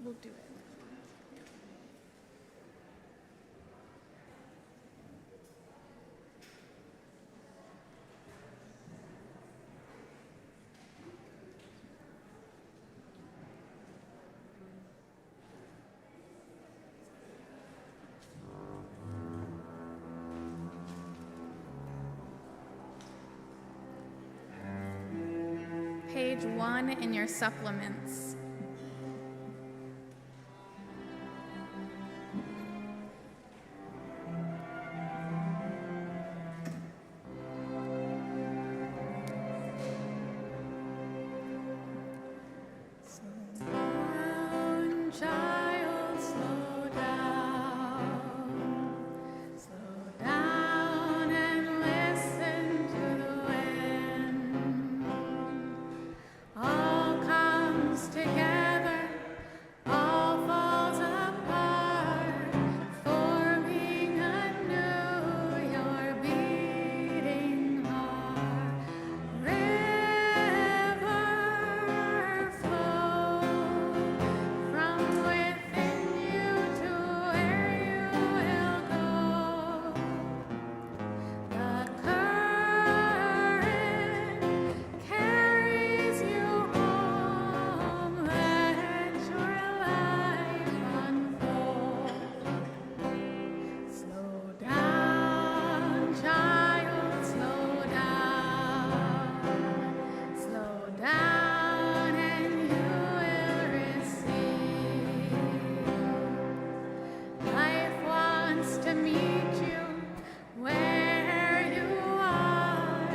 we'll do it. Page 1 in your supplements. Slow down, child, slow down. Slow down and listen to the wind. All comes together, all falls apart, forming anew your beating heart. River flow from within you to where you will go. The current carries you home. Let your life unfold. Slow down, child, slow down. Slow down and you will receive. Life wants to meet you where you are,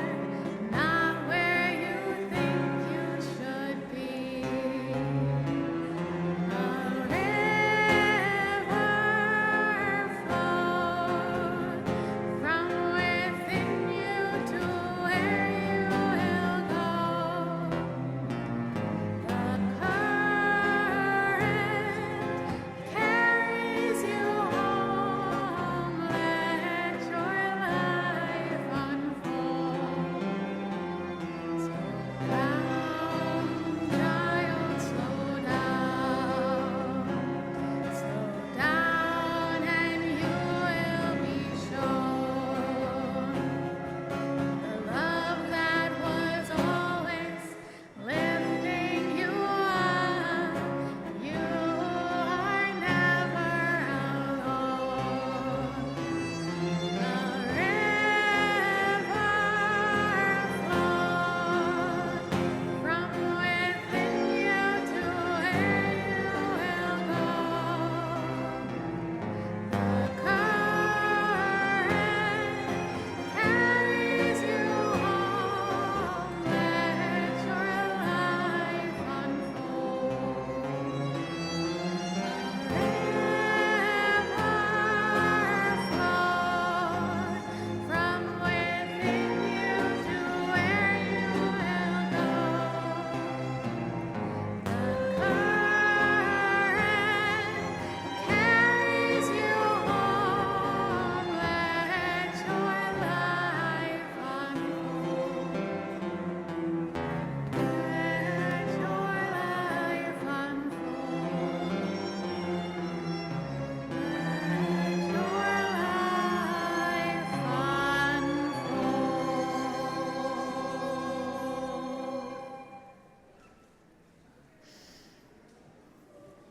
not where you think you should be. A river flows from within you to where you will go. The current carries you home. Let your life unfold. Slow down, child, slow down. Slow down and you will be shown the love that was always lifting you up. You are never alone. The river flows from within you to where you will go. The current carries you home. Let your life unfold. The river flows from within you to where you will go. The current carries you home. Let your life unfold. Let your life unfold. Let your life unfold.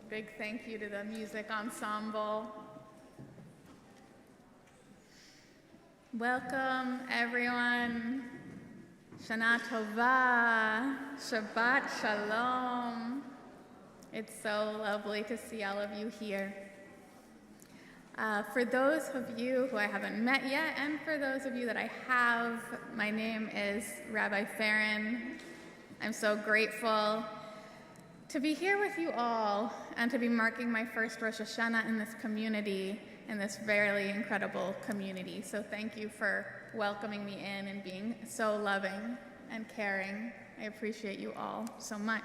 Big thank you to the music ensemble. Welcome, everyone. Shana Tova, Shabbat Shalom. It's so lovely to see all of you here. For those of you who I haven't met yet, and for those of you that I have, my name is Rabbi Farron. I'm so grateful to be here with you all and to be marking my first Rosh Hashanah in this community, in this very incredible community. So thank you for welcoming me in and being so loving and caring. I appreciate you all so much.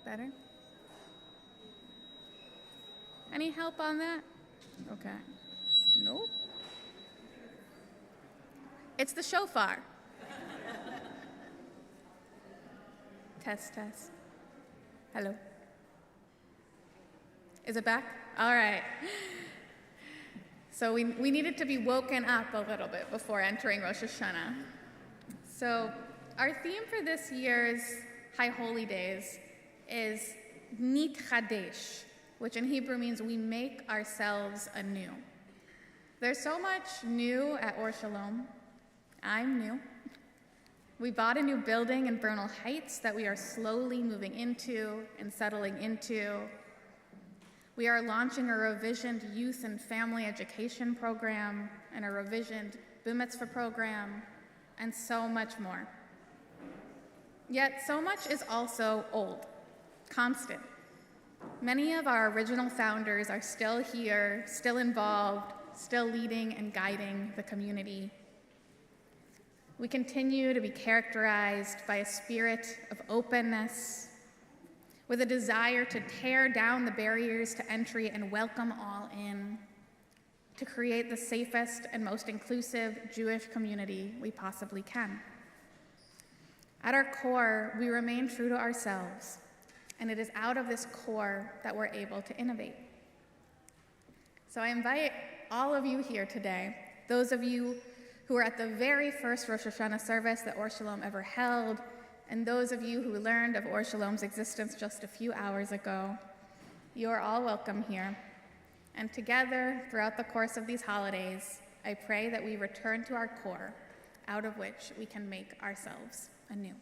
Better? Any help on that? Okay. Nope. It's the shofar. Test, test. Hello. Is it back? All right. So we needed to be woken up a little bit before entering Rosh Hashanah. So our theme for this year's High Holy Days is Nit Chadesh, which in Hebrew means we make ourselves anew. There's so much new at Or Shalom. I'm new. We bought a new building in Bernal Heights that we are slowly moving into and settling into. We are launching a revisioned youth and family education program and a revisioned Bar Mitzvah program, and so much more. Yet so much is also old, constant. Many of our original founders are still here, still involved, still leading and guiding the community. We continue to be characterized by a spirit of openness, with a desire to tear down the barriers to entry and welcome all in, to create the safest and most inclusive Jewish community we possibly can. At our core, we remain true to ourselves, and it is out of this core that we're able to innovate. So I invite all of you here today, those of you who were at the very first Rosh Hashanah service that Or Shalom ever held, and those of you who learned of Or Shalom's existence just a few hours ago, you are all welcome here. And together, throughout the course of these holidays, I pray that we return to our core, out of which we can make ourselves anew.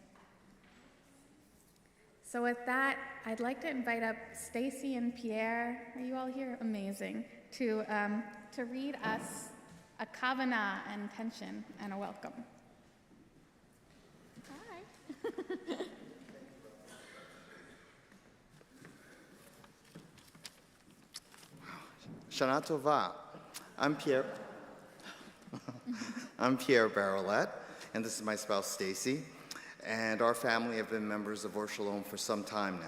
So with that, I'd like to invite up Stacy and Pierre, are you all here? Amazing, to read us a kavanah, an intention, and a welcome. Shana Tova. I'm Pierre Barolet, and this is my spouse Stacy. And our family have been members of Or Shalom for some time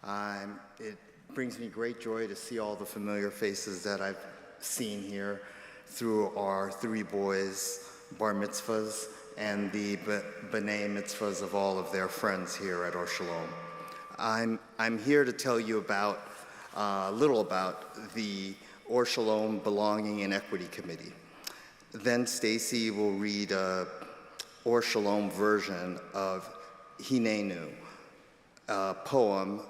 now. It brings me great joy to see all the familiar faces that I've seen here through our 3 boys' bar mitzvahs and the b'nai mitzvahs of all of their friends here at Or Shalom. I'm here to tell you about a little about the Or Shalom Belonging and Equity Committee. Then Stacy will read a Or Shalom version of Hinenu, a poem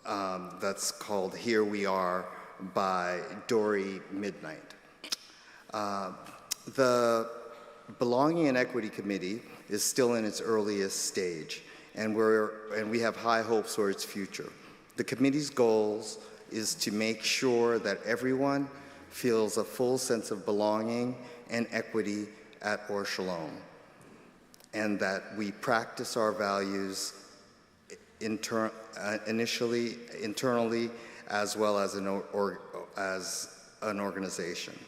that's called Here We Are by Dory Midnight. The Belonging and Equity Committee is still in its earliest stage, and we have high hopes for its future. The committee's goals is to make sure that everyone feels a full sense of belonging and equity at Or Shalom, and that we practice our values internally, as well as an organization.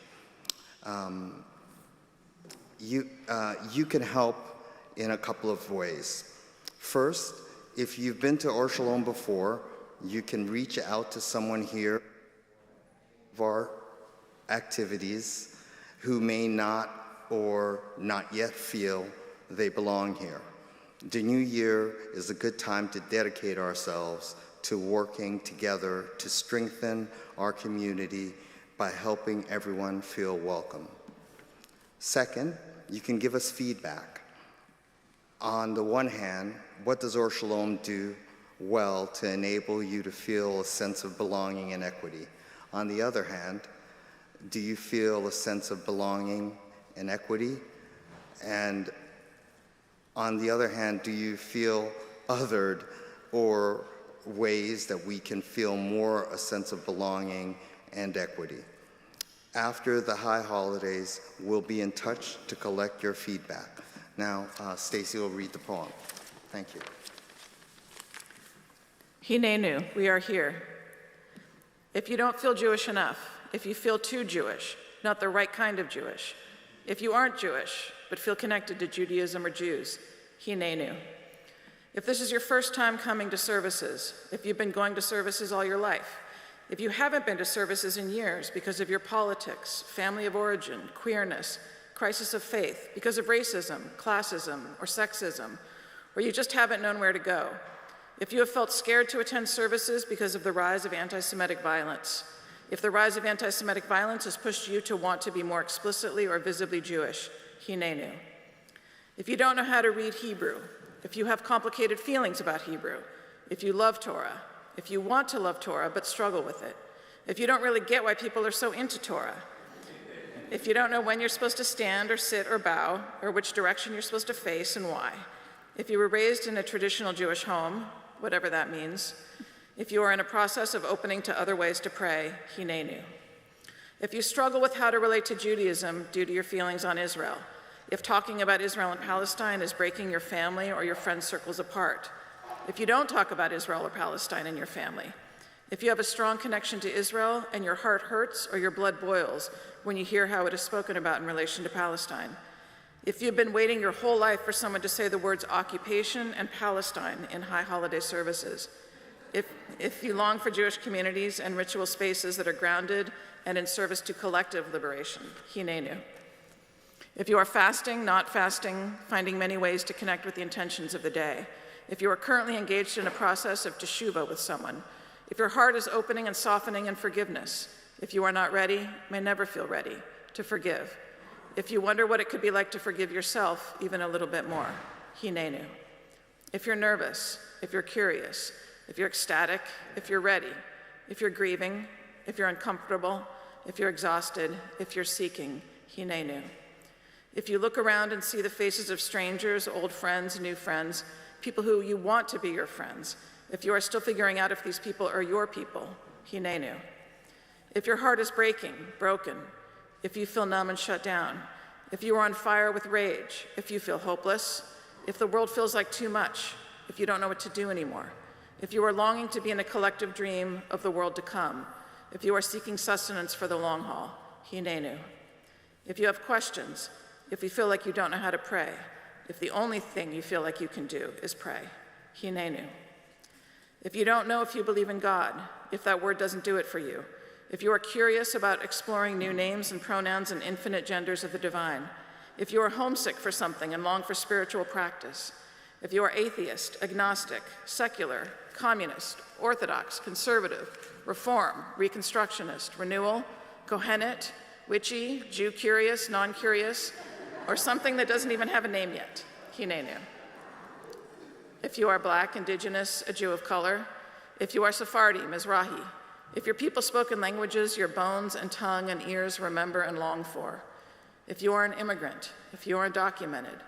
You can help in a couple of ways. First, if you've been to Or Shalom before, you can reach out to someone here of our activities who may not or not yet feel they belong here. The new year is a good time to dedicate ourselves to working together to strengthen our community by helping everyone feel welcome. Second, you can give us feedback. On the one hand, what does Or Shalom do well to enable you to feel a sense of belonging and equity? On the other hand, do you feel a sense of belonging and equity? And on the other hand, do you feel othered, or ways that we can feel more a sense of belonging and equity? After the high holidays, we'll be in touch to collect your feedback. Now, Stacy will read the poem. Thank you. Hinenu, we are here. If you don't feel Jewish enough, if you feel too Jewish, not the right kind of Jewish, if you aren't Jewish but feel connected to Judaism or Jews, Hinenu. If this is your first time coming to services, if you've been going to services all your life, if you haven't been to services in years because of your politics, family of origin, queerness, crisis of faith, because of racism, classism, or sexism, or you just haven't known where to go, If you have felt scared to attend services because of the rise of anti-Semitic violence, if the rise of anti-Semitic violence has pushed you to want to be more explicitly or visibly Jewish, Hinenu. If you don't know how to read Hebrew, if you have complicated feelings about Hebrew, if you love Torah, if you want to love Torah but struggle with it, if you don't really get why people are so into Torah, if you don't know when you're supposed to stand or sit or bow, or which direction you're supposed to face and why, if you were raised in a traditional Jewish home, whatever that means, if you are in a process of opening to other ways to pray, Hinenu. If you struggle with how to relate to Judaism due to your feelings on Israel, if talking about Israel and Palestine is breaking your family or your friend circles apart, if you don't talk about Israel or Palestine in your family, if you have a strong connection to Israel and your heart hurts or your blood boils when you hear how it is spoken about in relation to Palestine, if you've been waiting your whole life for someone to say the words occupation and Palestine in high holiday services, if you long for Jewish communities and ritual spaces that are grounded and in service to collective liberation, Hinenu. If you are fasting, not fasting, finding many ways to connect with the intentions of the day, if you are currently engaged in a process of teshuvah with someone, if your heart is opening and softening in forgiveness, if you are not ready, may never feel ready, to forgive, if you wonder what it could be like to forgive yourself even a little bit more, Hinenu. If you're nervous, if you're curious, if you're ecstatic, if you're ready, if you're grieving, if you're uncomfortable, if you're exhausted, if you're seeking, Hinenu. If you look around and see the faces of strangers, old friends, new friends, people who you want to be your friends, if you are still figuring out if these people are your people, Hinenu. If your heart is breaking, broken, if you feel numb and shut down, if you are on fire with rage, if you feel hopeless, if the world feels like too much, if you don't know what to do anymore, if you are longing to be in a collective dream of the world to come, if you are seeking sustenance for the long haul, Hinenu. If you have questions, if you feel like you don't know how to pray, if the only thing you feel like you can do is pray, Hinenu. If you don't know if you believe in God, if that word doesn't do it for you, if you are curious about exploring new names and pronouns and infinite genders of the divine, if you are homesick for something and long for spiritual practice, if you are atheist, agnostic, secular, communist, orthodox, conservative, reform, reconstructionist, renewal, Kohenet, witchy, Jew-curious, non-curious, or something that doesn't even have a name yet, Hinenu. If you are Black, Indigenous, a Jew of color, if you are Sephardi, Mizrahi, if your people spoke in languages your bones and tongue and ears remember and long for, if you are an immigrant, if you are undocumented,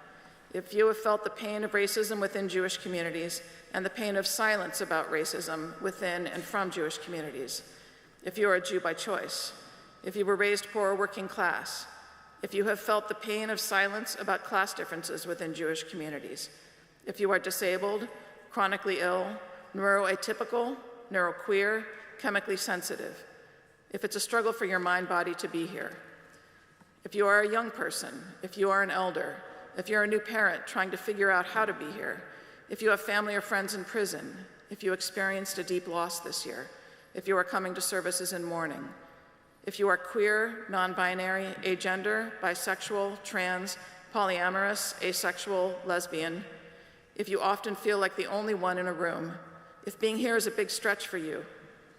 if you have felt the pain of racism within Jewish communities and the pain of silence about racism within and from Jewish communities, if you are a Jew by choice, if you were raised poor or working class, if you have felt the pain of silence about class differences within Jewish communities, if you are disabled, chronically ill, neuroatypical, neuroqueer, chemically sensitive, if it's a struggle for your mind-body to be here, if you are a young person, if you are an elder, if you're a new parent trying to figure out how to be here, if you have family or friends in prison, if you experienced a deep loss this year, if you are coming to services in mourning, if you are queer, non-binary, agender, bisexual, trans, polyamorous, asexual, lesbian, if you often feel like the only one in a room, if being here is a big stretch for you,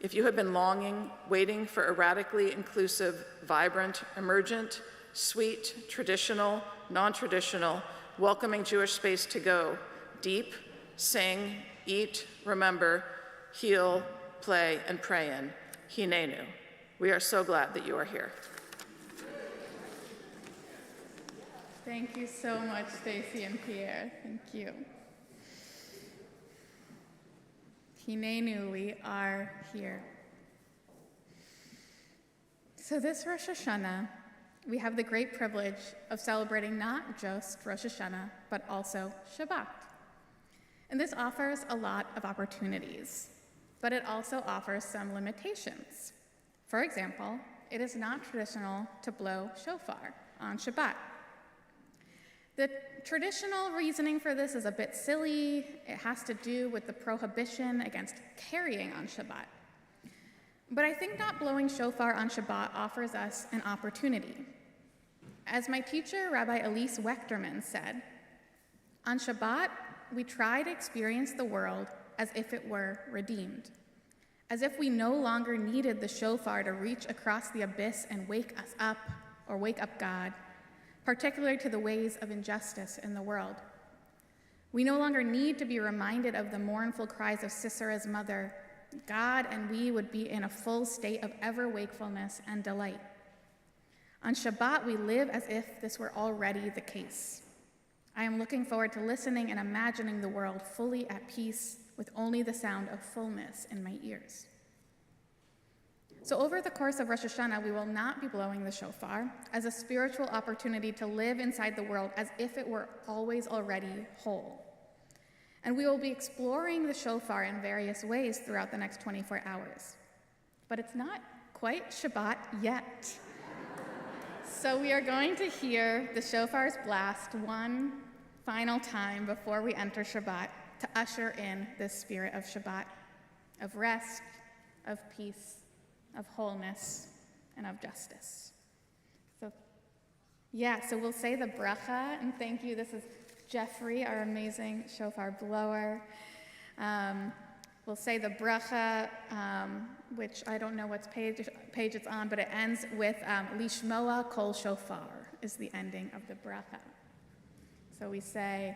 if you have been longing, waiting for a radically inclusive, vibrant, emergent, sweet, traditional, non-traditional, welcoming Jewish space to go deep, sing, eat, remember, heal, play, and pray in, Hinenu. We are so glad that you are here. Thank you so much, Stacy and Pierre. Thank you. Hinenu, we are here. So this Rosh Hashanah, we have the great privilege of celebrating not just Rosh Hashanah, but also Shabbat. And this offers a lot of opportunities, but it also offers some limitations. For example, it is not traditional to blow shofar on Shabbat. The traditional reasoning for this is a bit silly. It has to do with the prohibition against carrying on Shabbat. But I think not blowing shofar on Shabbat offers us an opportunity. As my teacher, Rabbi Elise Wechterman, said, on Shabbat, we try to experience the world as if it were redeemed, as if we no longer needed the shofar to reach across the abyss and wake us up or wake up God, particularly to the ways of injustice in the world. We no longer need to be reminded of the mournful cries of Sisera's mother. God and we would be in a full state of ever-wakefulness and delight. On Shabbat, we live as if this were already the case. I am looking forward to listening and imagining the world fully at peace with only the sound of fullness in my ears. So over the course of Rosh Hashanah, we will not be blowing the shofar as a spiritual opportunity to live inside the world as if it were always already whole. And we will be exploring the shofar in various ways throughout the next 24 hours. But it's not quite Shabbat yet. So we are going to hear the shofar's blast one final time before we enter Shabbat to usher in the spirit of Shabbat, of rest, of peace, of wholeness, and of justice. So we'll say the bracha, and thank you. This is Jeffrey, our amazing shofar blower. We'll say the bracha, which I don't know what page it's on, but it ends with Lishmoa kol shofar is the ending of the bracha. So we say,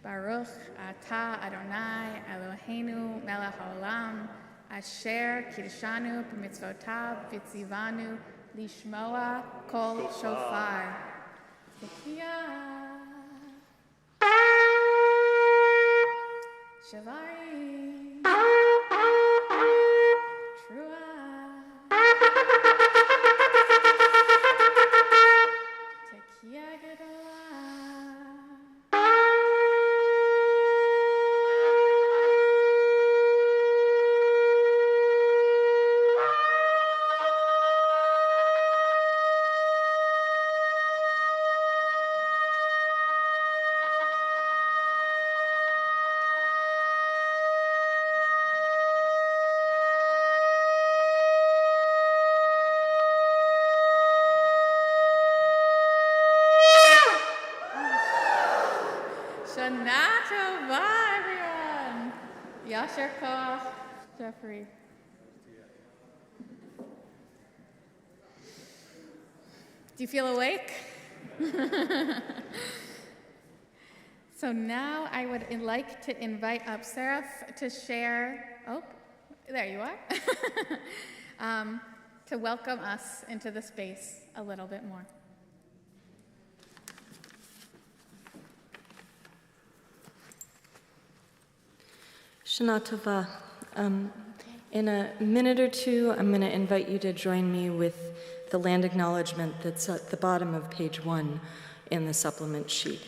Baruch atah Adonai Eloheinu melech haolam asher kiddushanu b'mitzvotav v'tzivanu lishmoa kol shofar. Tekiah. Shavarim. Trua. Tekiah Gedolah. Shana Tova, everyone. Yasher Koach, Jeffrey. Do you feel awake? So now I would like to invite up Seraph to share, oh, there you are, to welcome us into the space a little bit more. Shana Tova. In a minute or two, I'm going to invite you to join me with the land acknowledgement that's at the bottom of page 1 in the supplement sheet.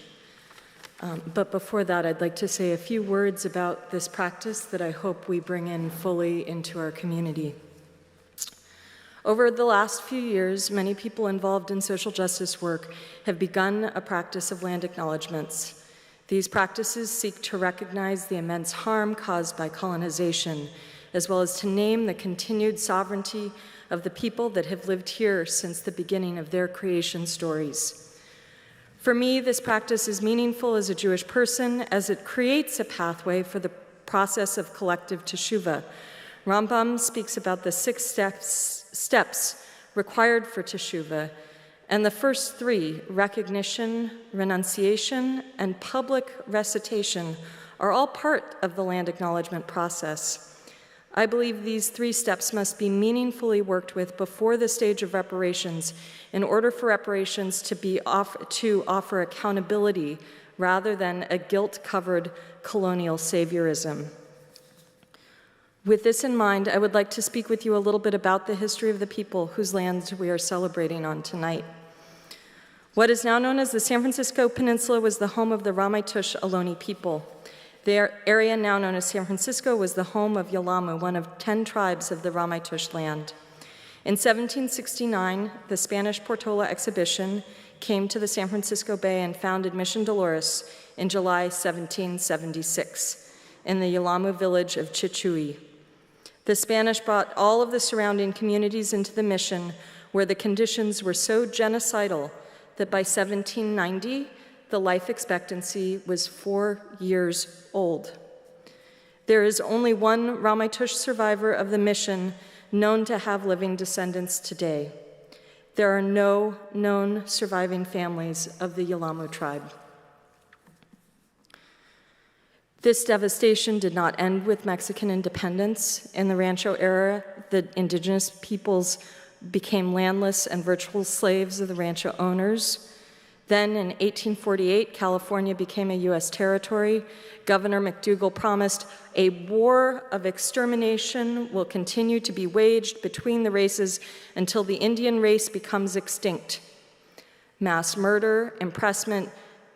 But before that, I'd like to say a few words about this practice that I hope we bring in fully into our community. Over the last few years, many people involved in social justice work have begun a practice of land acknowledgements. These practices seek to recognize the immense harm caused by colonization, as well as to name the continued sovereignty of the people that have lived here since the beginning of their creation stories. For me, this practice is meaningful as a Jewish person as it creates a pathway for the process of collective teshuvah. Rambam speaks about the 6 steps required for teshuvah, and the first 3, recognition, renunciation, and public recitation, are all part of the land acknowledgement process. I believe these 3 steps must be meaningfully worked with before the stage of reparations in order for reparations to offer accountability rather than a guilt-covered colonial saviorism. With this in mind, I would like to speak with you a little bit about the history of the people whose lands we are celebrating on tonight. What is now known as the San Francisco Peninsula was the home of the Ramaytush Ohlone people. The area now known as San Francisco was the home of Yelamu, one of 10 tribes of the Ramaytush land. In 1769, the Spanish Portola exhibition came to the San Francisco Bay and founded Mission Dolores in July 1776 in the Yelamu village of Chichui. The Spanish brought all of the surrounding communities into the mission, where the conditions were so genocidal that by 1790, the life expectancy was 4 years old. There is only one Ramaytush survivor of the mission known to have living descendants today. There are no known surviving families of the Yelamu tribe. This devastation did not end with Mexican independence. In the Rancho era, the indigenous peoples became landless and virtual slaves of the rancho owners. Then in 1848, California became a U.S. territory. Governor McDougall promised a war of extermination will continue to be waged between the races until the Indian race becomes extinct. Mass murder, impressment,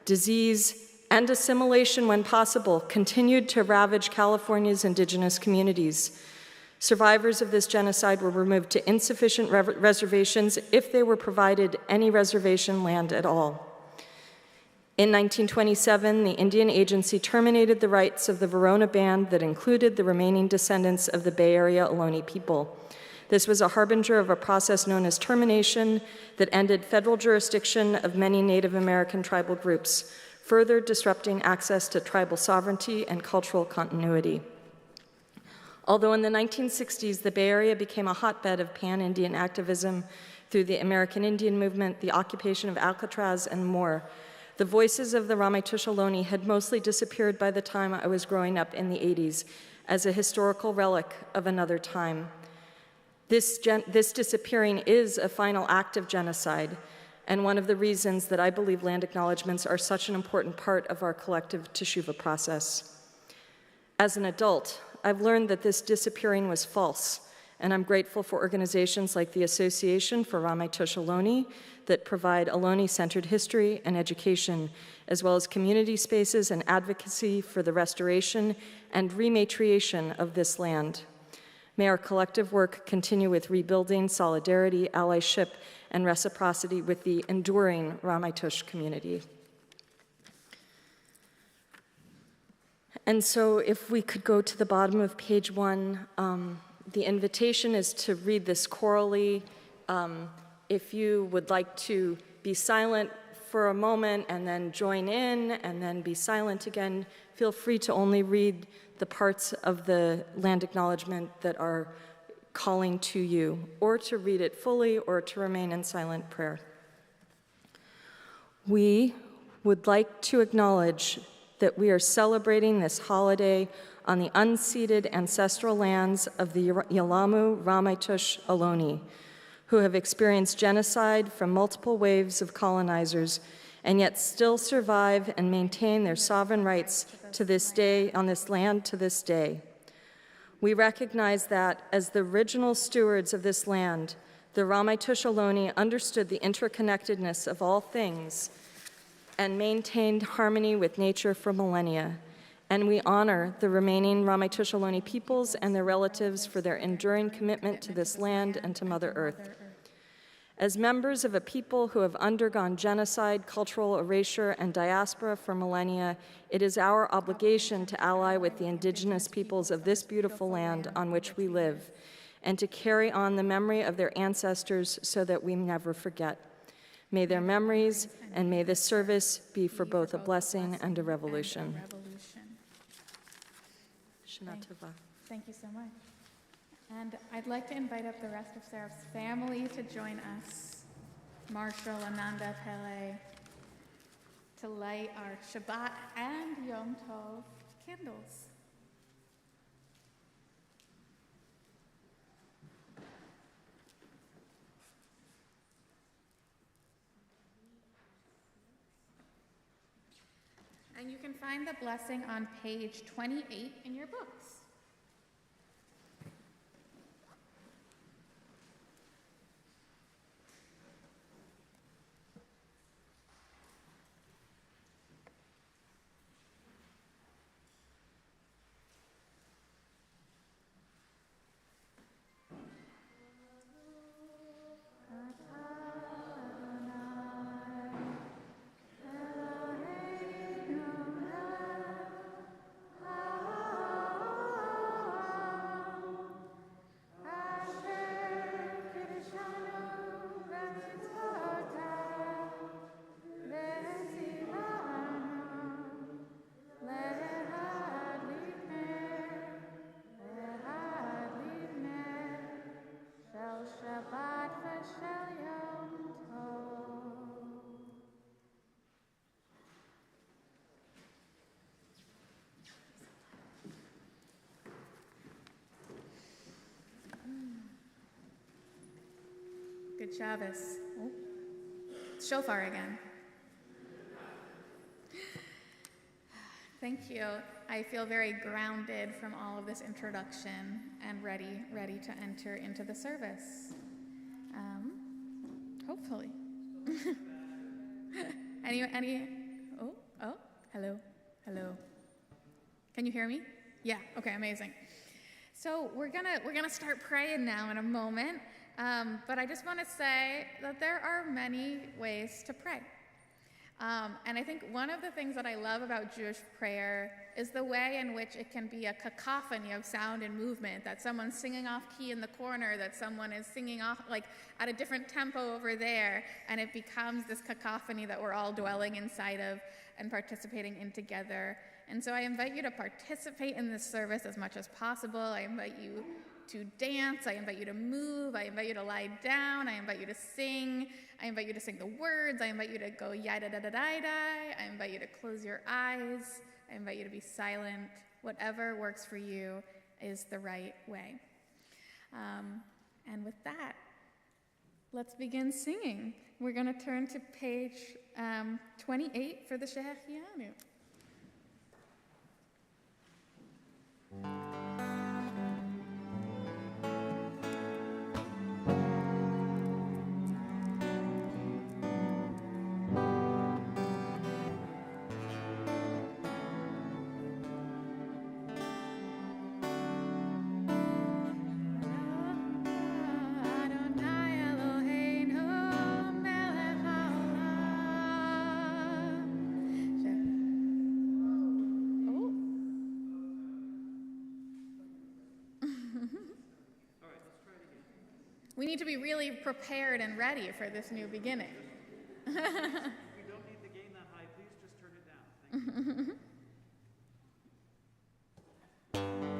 disease, and assimilation, when possible, continued to ravage California's indigenous communities. Survivors of this genocide were removed to insufficient reservations if they were provided any reservation land at all. In 1927, the Indian Agency terminated the rights of the Verona Band that included the remaining descendants of the Bay Area Ohlone people. This was a harbinger of a process known as termination that ended federal jurisdiction of many Native American tribal groups, further disrupting access to tribal sovereignty and cultural continuity. Although in the 1960s, the Bay Area became a hotbed of pan-Indian activism through the American Indian movement, the occupation of Alcatraz, and more, the voices of the Ramaytush Ohlone had mostly disappeared by the time I was growing up in the 80s as a historical relic of another time. This disappearing is a final act of genocide, and one of the reasons that I believe land acknowledgements are such an important part of our collective teshuvah process. As an adult, I've learned that this disappearing was false, and I'm grateful for organizations like the Association for Ramaytush Ohlone that provide Ohlone-centered history and education, as well as community spaces and advocacy for the restoration and rematriation of this land. May our collective work continue with rebuilding solidarity, allyship, and reciprocity with the enduring Ramaytush community. And so if we could go to the bottom of page 1, the invitation is to read this chorally. If you would like to be silent for a moment and then join in and then be silent again, feel free to only read the parts of the land acknowledgement that are calling to you, or to read it fully, or to remain in silent prayer. We would like to acknowledge that we are celebrating this holiday on the unceded ancestral lands of the Yelamu Ramaytush Ohlone, who have experienced genocide from multiple waves of colonizers and yet still survive and maintain their sovereign rights to this day, on this land to this day. We recognize that as the original stewards of this land, the Ramaytush Ohlone understood the interconnectedness of all things and maintained harmony with nature for millennia. And we honor the remaining Ramaytush Ohlone peoples and their relatives for their enduring commitment to this land and to Mother Earth. As members of a people who have undergone genocide, cultural erasure, and diaspora for millennia, it is our obligation to ally with the indigenous peoples of this beautiful land on which we live, and to carry on the memory of their ancestors so that we never forget. May their memories and may this service be for both a blessing and a revolution. Shana Tova. Thank you so much. And I'd like to invite up the rest of Seraph's family to join us. Marshall, Ananda, Pele, to light our Shabbat and Yom Tov candles. And you can find the blessing on page 28 in your books. Good Shabbos. Oh. Shofar again. Thank you. I feel very grounded from all of this introduction and ready to enter into the service. Hopefully. Hello. Can you hear me? Yeah, okay, amazing. So we're gonna start praying now in a moment, but I just want to say that there are many ways to pray. And I think one of the things that I love about Jewish prayer is the way in which it can be a cacophony of sound and movement, that someone's singing off key in the corner, that someone is singing off like at a different tempo over there, and it becomes this cacophony that we're all dwelling inside of and participating in together. And so I invite you to participate in this service as much as possible. I invite you to dance, I invite you to move, I invite you to lie down, I invite you to sing, I invite you to sing the words, I invite you to go yai-da-da-da-da-da, I invite you to close your eyes, I invite you to be silent. Whatever works for you is the right way. And with that, let's begin singing. We're going to turn to page 28 for the Shehechianu. We need to be really prepared and ready for this new beginning. If you don't need the gain that high, please just turn it down. Thank you.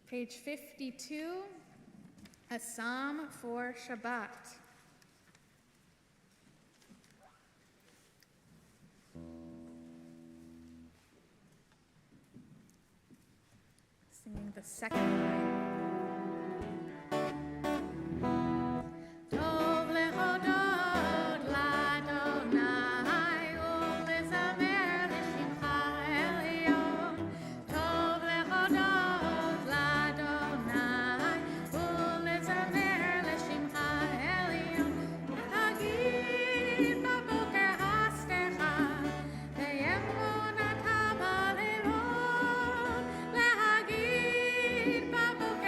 Page 52, a psalm for Shabbat. Singing the second line. Baba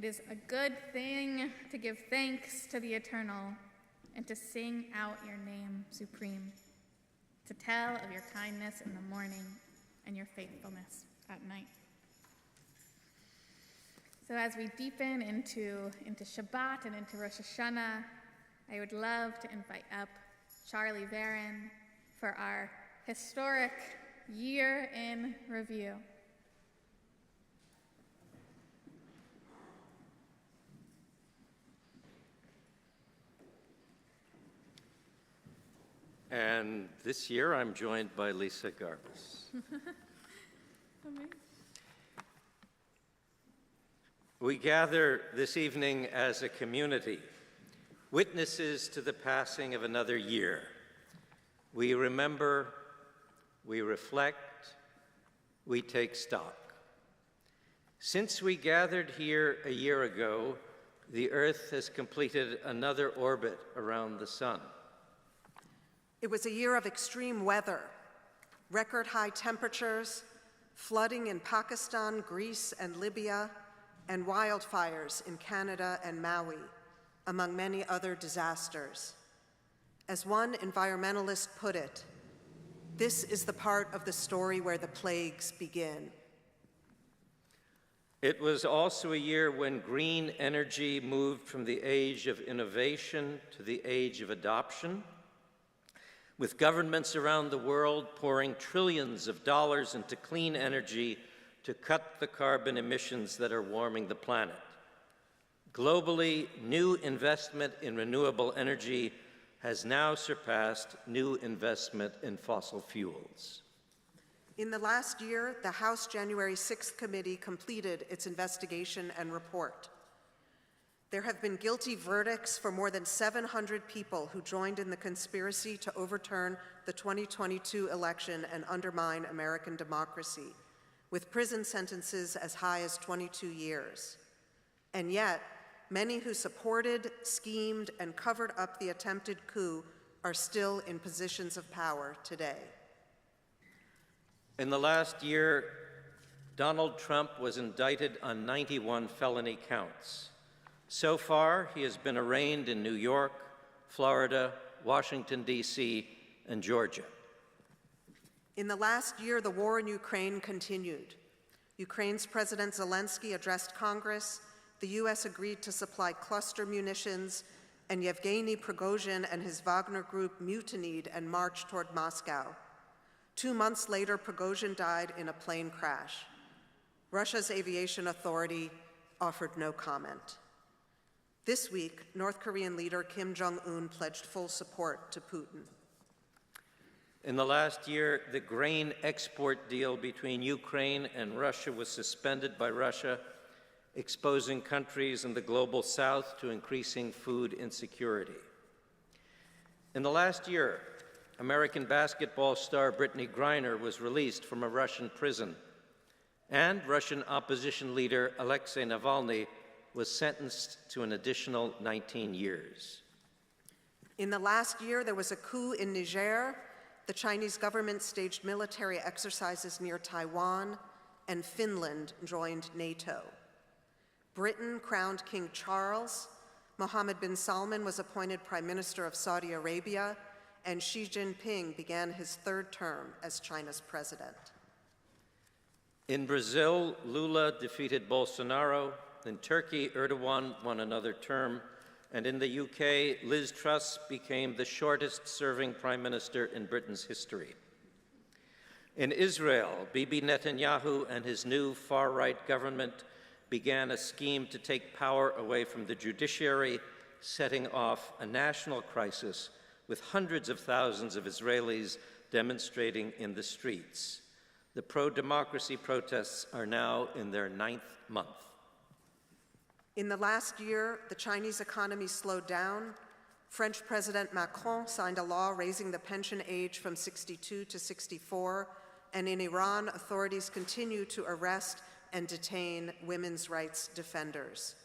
It is a good thing to give thanks to the Eternal and to sing out your name supreme, to tell of your kindness in the morning and your faithfulness at night. So as we deepen into Shabbat and into Rosh Hashanah, I would love to invite up Charlie Varon for our historic year in review. And this year I'm joined by Lisa Garbus. We gather this evening as a community, witnesses to the passing of another year. We remember, we reflect, we take stock. Since we gathered here a year ago, the Earth has completed another orbit around the sun. It was a year of extreme weather, record high temperatures, flooding in Pakistan, Greece, and Libya, and wildfires in Canada and Maui, among many other disasters. As one environmentalist put it, this is the part of the story where the plagues begin. It was also a year when green energy moved from the age of innovation to the age of adoption, with governments around the world pouring trillions of dollars into clean energy to cut the carbon emissions that are warming the planet. Globally, new investment in renewable energy has now surpassed new investment in fossil fuels. In the last year, the House January 6th Committee completed its investigation and report. There have been guilty verdicts for more than 700 people who joined in the conspiracy to overturn the 2022 election and undermine American democracy, with prison sentences as high as 22 years. And yet, many who supported, schemed, and covered up the attempted coup are still in positions of power today. In the last year, Donald Trump was indicted on 91 felony counts. So far, he has been arraigned in New York, Florida, Washington, D.C., and Georgia. In the last year, the war in Ukraine continued. Ukraine's President Zelensky addressed Congress, the U.S. agreed to supply cluster munitions, and Yevgeny Prigozhin and his Wagner group mutinied and marched toward Moscow. 2 months later, Prigozhin died in a plane crash. Russia's aviation authority offered no comment. This week, North Korean leader Kim Jong-un pledged full support to Putin. In the last year, the grain export deal between Ukraine and Russia was suspended by Russia, exposing countries in the global south to increasing food insecurity. In the last year, American basketball star Brittany Griner was released from a Russian prison, and Russian opposition leader Alexei Navalny was sentenced to an additional 19 years. In the last year, there was a coup in Niger. The Chinese government staged military exercises near Taiwan, and Finland joined NATO. Britain crowned King Charles, Mohammed bin Salman was appointed Prime Minister of Saudi Arabia, and Xi Jinping began his third term as China's president. In Brazil, Lula defeated Bolsonaro. In Turkey, Erdogan won another term. And in the UK, Liz Truss became the shortest-serving prime minister in Britain's history. In Israel, Bibi Netanyahu and his new far-right government began a scheme to take power away from the judiciary, setting off a national crisis with hundreds of thousands of Israelis demonstrating in the streets. The pro-democracy protests are now in their 9th month. In the last year, the Chinese economy slowed down. French President Macron signed a law raising the pension age from 62 to 64, and in Iran, authorities continue to arrest and detain women's rights defenders.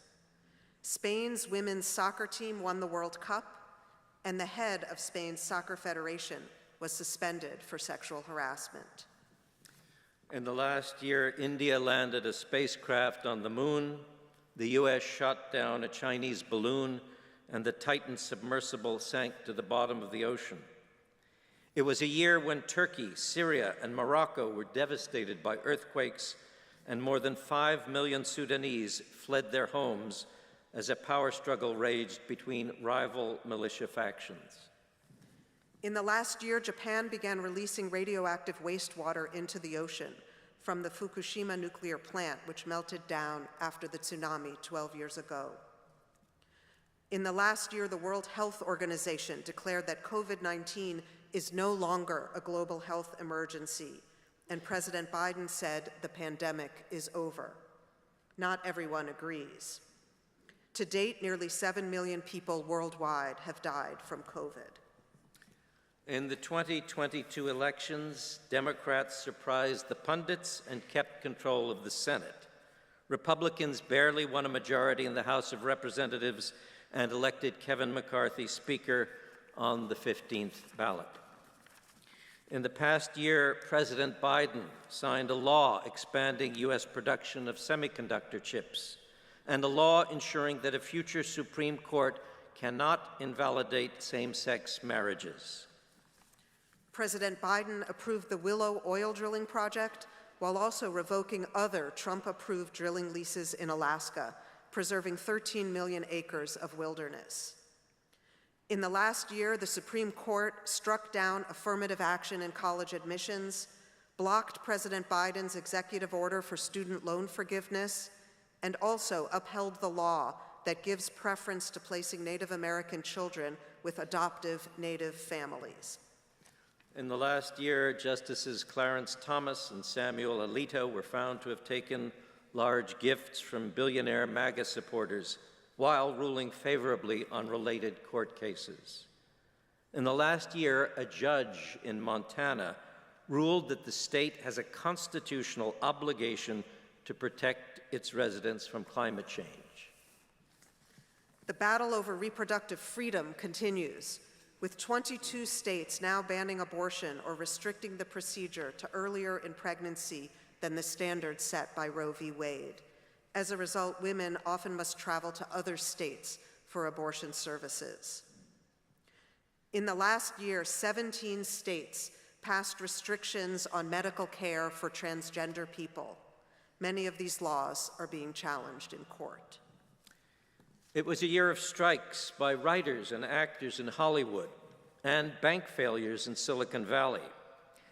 Spain's women's soccer team won the World Cup, and the head of Spain's soccer federation was suspended for sexual harassment. In the last year, India landed a spacecraft on the moon. the U.S. shot down a Chinese balloon, and the Titan submersible sank to the bottom of the ocean. It was a year when Turkey, Syria, and Morocco were devastated by earthquakes, and more than 5 million Sudanese fled their homes as a power struggle raged between rival militia factions. In the last year, Japan began releasing radioactive wastewater into the ocean from the Fukushima nuclear plant, which melted down after the tsunami 12 years ago. In the last year, the World Health Organization declared that COVID-19 is no longer a global health emergency, and President Biden said the pandemic is over. Not everyone agrees. To date, nearly 7 million people worldwide have died from COVID. In the 2022 elections, Democrats surprised the pundits and kept control of the Senate. Republicans barely won a majority in the House of Representatives and elected Kevin McCarthy Speaker on the 15th ballot. In the past year, President Biden signed a law expanding U.S. production of semiconductor chips and a law ensuring that a future Supreme Court cannot invalidate same-sex marriages. President Biden approved the Willow oil drilling project while also revoking other Trump-approved drilling leases in Alaska, preserving 13 million acres of wilderness. In the last year, the Supreme Court struck down affirmative action in college admissions, blocked President Biden's executive order for student loan forgiveness, and also upheld the law that gives preference to placing Native American children with adoptive Native families. In the last year, Justices Clarence Thomas and Samuel Alito were found to have taken large gifts from billionaire MAGA supporters while ruling favorably on related court cases. In the last year, a judge in Montana ruled that the state has a constitutional obligation to protect its residents from climate change. The battle over reproductive freedom continues, with 22 states now banning abortion or restricting the procedure to earlier in pregnancy than the standard set by Roe v. Wade. As a result, women often must travel to other states for abortion services. In the last year, 17 states passed restrictions on medical care for transgender people. Many of these laws are being challenged in court. It was a year of strikes by writers and actors in Hollywood and bank failures in Silicon Valley.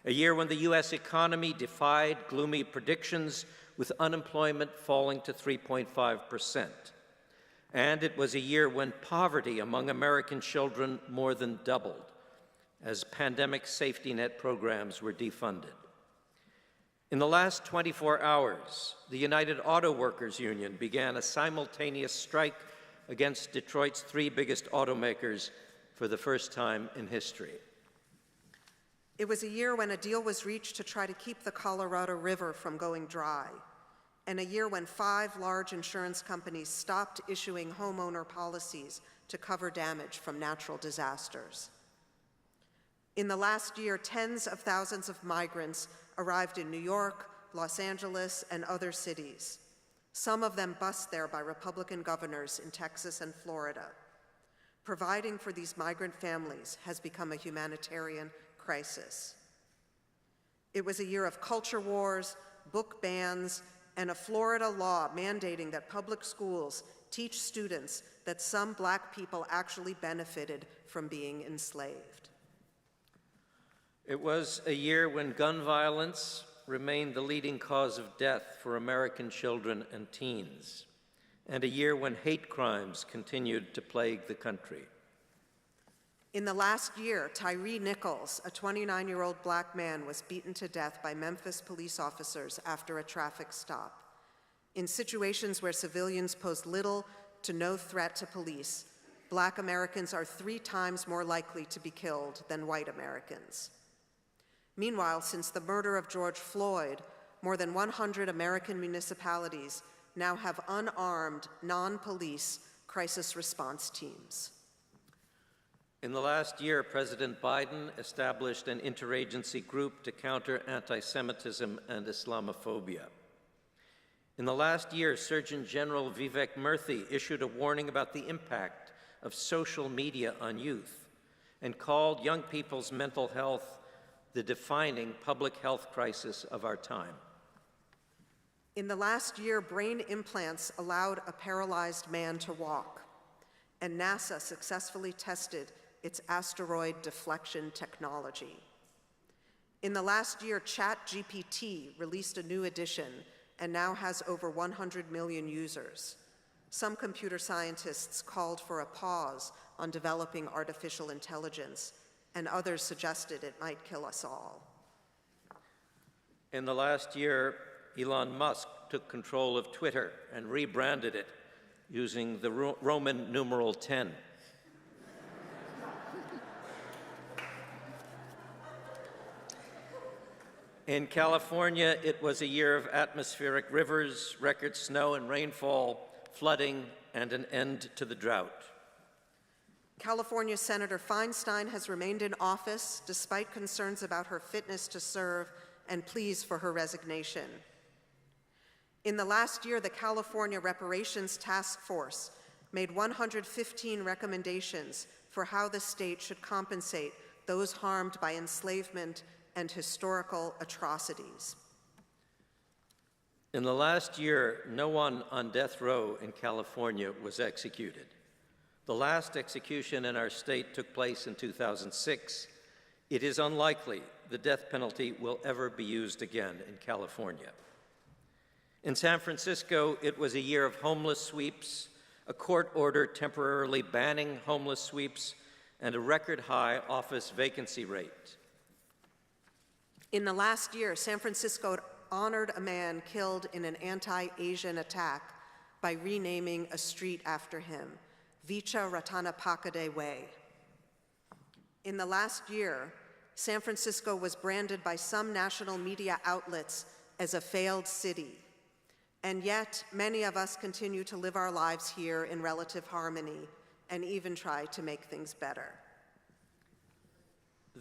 A year when the U.S. economy defied gloomy predictions, with unemployment falling to 3.5%. And it was a year when poverty among American children more than doubled as pandemic safety net programs were defunded. In the last 24 hours, the United Auto Workers Union began a simultaneous strike against Detroit's 3 biggest automakers for the first time in history. It was a year when a deal was reached to try to keep the Colorado River from going dry, and a year when 5 large insurance companies stopped issuing homeowner policies to cover damage from natural disasters. In the last year, tens of thousands of migrants arrived in New York, Los Angeles, and other cities, some of them bused there by Republican governors in Texas and Florida. Providing for these migrant families has become a humanitarian crisis. It was a year of culture wars, book bans, and a Florida law mandating that public schools teach students that some Black people actually benefited from being enslaved. It was a year when gun violence remained the leading cause of death for American children and teens, and a year when hate crimes continued to plague the country. In the last year, Tyree Nichols, a 29-year-old Black man, was beaten to death by Memphis police officers after a traffic stop. In situations where civilians pose little to no threat to police, Black Americans are 3 times more likely to be killed than white Americans. Meanwhile, since the murder of George Floyd, more than 100 American municipalities now have unarmed, non-police crisis response teams. In the last year, President Biden established an interagency group to counter anti-Semitism and Islamophobia. In the last year, Surgeon General Vivek Murthy issued a warning about the impact of social media on youth and called young people's mental health the defining public health crisis of our time. In the last year, brain implants allowed a paralyzed man to walk, and NASA successfully tested its asteroid deflection technology. In the last year, ChatGPT released a new edition and now has over 100 million users. Some computer scientists called for a pause on developing artificial intelligence, and others suggested it might kill us all. In the last year, Elon Musk took control of Twitter and rebranded it using the Roman numeral 10. In California, it was a year of atmospheric rivers, record snow and rainfall, flooding, and an end to the drought. California Senator Feinstein has remained in office despite concerns about her fitness to serve and pleas for her resignation. In the last year, the California Reparations Task Force made 115 recommendations for how the state should compensate those harmed by enslavement and historical atrocities. In the last year, no one on death row in California was executed. The last execution in our state took place in 2006. It is unlikely the death penalty will ever be used again in California. In San Francisco, it was a year of homeless sweeps, a court order temporarily banning homeless sweeps, and a record-high office vacancy rate. In the last year, San Francisco honored a man killed in an anti-Asian attack by renaming a street after him, Vicha Ratanapakade Way. In the last year, San Francisco was branded by some national media outlets as a failed city, and yet many of us continue to live our lives here in relative harmony and even try to make things better.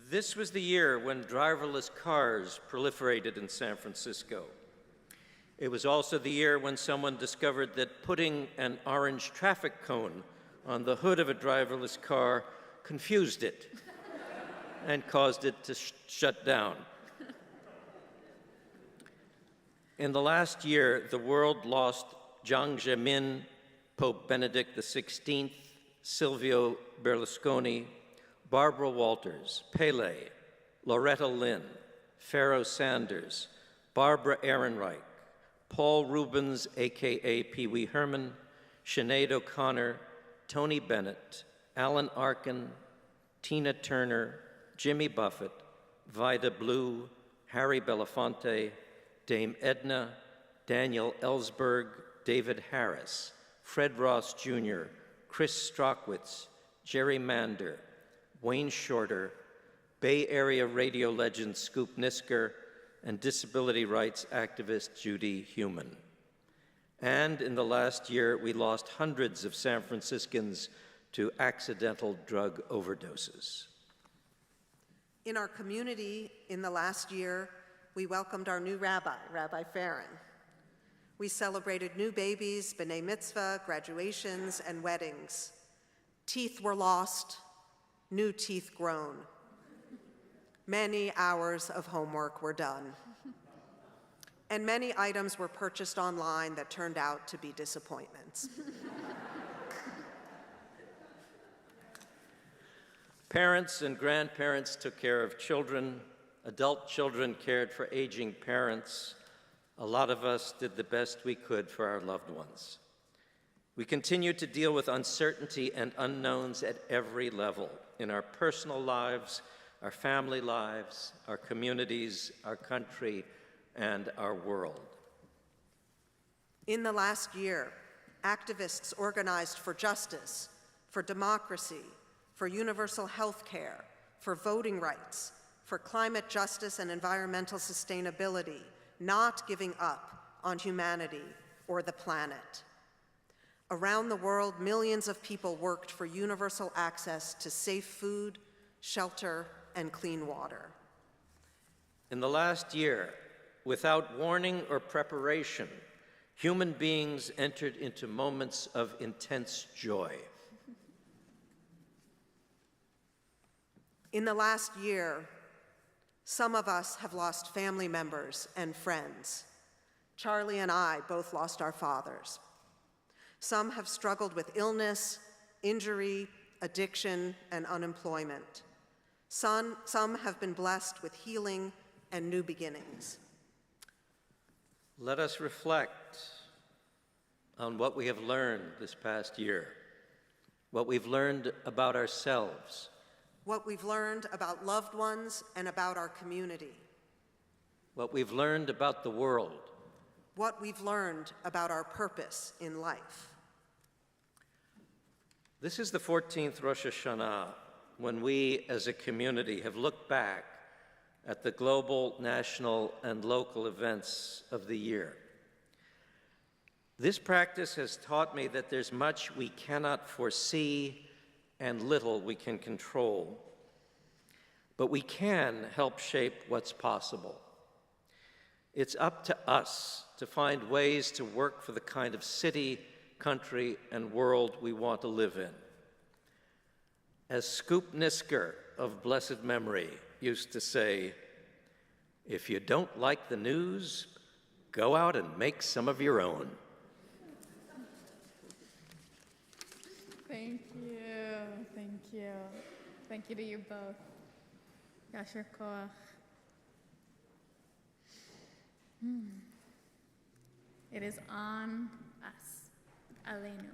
This was the year when driverless cars proliferated in San Francisco. It was also the year when someone discovered that putting an orange traffic cone on the hood of a driverless car confused it and caused it to shut down. In the last year, the world lost Jiang Zemin, Pope Benedict XVI, Silvio Berlusconi, Barbara Walters, Pele, Loretta Lynn, Pharaoh Sanders, Barbara Ehrenreich, Paul Rubens, a.k.a. Pee Wee Herman, Sinead O'Connor, Tony Bennett, Alan Arkin, Tina Turner, Jimmy Buffett, Vida Blue, Harry Belafonte, Dame Edna, Daniel Ellsberg, David Harris, Fred Ross Jr., Chris Strachwitz, Jerry Mander, Wayne Shorter, Bay Area radio legend Scoop Nisker, and disability rights activist Judy Heumann. And in the last year, we lost hundreds of San Franciscans to accidental drug overdoses. In our community in the last year, we welcomed our new rabbi, Rabbi Farron. We celebrated new babies, b'nai mitzvah, graduations, and weddings. Teeth were lost, new teeth grown. Many hours of homework were done. And many items were purchased online that turned out to be disappointments. Parents and grandparents took care of children. Adult children cared for aging parents. A lot of us did the best we could for our loved ones. We continue to deal with uncertainty and unknowns at every level, in our personal lives, our family lives, our communities, our country, and our world. In the last year, activists organized for justice, for democracy, for universal health care, for voting rights, for climate justice and environmental sustainability, not giving up on humanity or the planet. Around the world, millions of people worked for universal access to safe food, shelter, and clean water. In the last year, without warning or preparation, human beings entered into moments of intense joy. In the last year, some of us have lost family members and friends. Charlie and I both lost our fathers. Some have struggled with illness, injury, addiction, and unemployment. Some have been blessed with healing and new beginnings. Let us reflect on what we have learned this past year, what we've learned about ourselves, What we've learned about loved ones and about our community. what we've learned about the world, What we've learned about our purpose in life. This is the 14th Rosh Hashanah when we as a community have looked back at the global, national, and local events of the year. This practice has taught me that there's much we cannot foresee and little we can control, but we can help shape what's possible. It's up to us to find ways to work for the kind of city, country, and world we want to live in. As Scoop Nisker of blessed memory used to say, if you don't like the news, go out and make some of your own. Thank you. Thank you. Thank you to you both. Yasher koach. It is on us. Aleinu.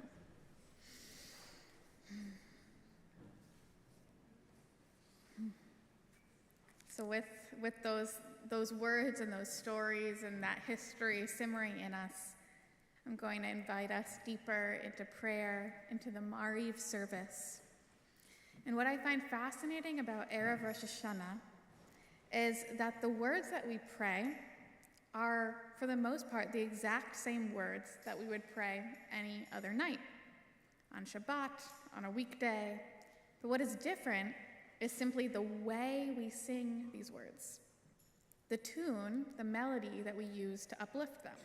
So with those words and those stories and that history simmering in us, I'm going to invite us deeper into prayer, into the Mariv service. And what I find fascinating about Erev Rosh Hashanah is that the words that we pray are, for the most part, the exact same words that we would pray any other night, on Shabbat, on a weekday. But what is different is simply the way we sing these words, the tune, the melody that we use to uplift them.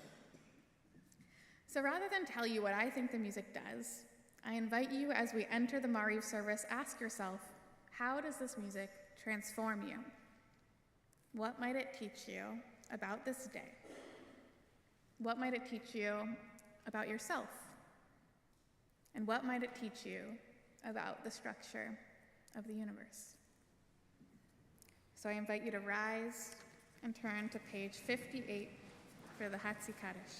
So rather than tell you what I think the music does, I invite you as we enter the Mariv service, ask yourself, how does this music transform you? What might it teach you about this day? What might it teach you about yourself? And what might it teach you about the structure of the universe? So I invite you to rise and turn to page 58 for the Hatzi Kaddish.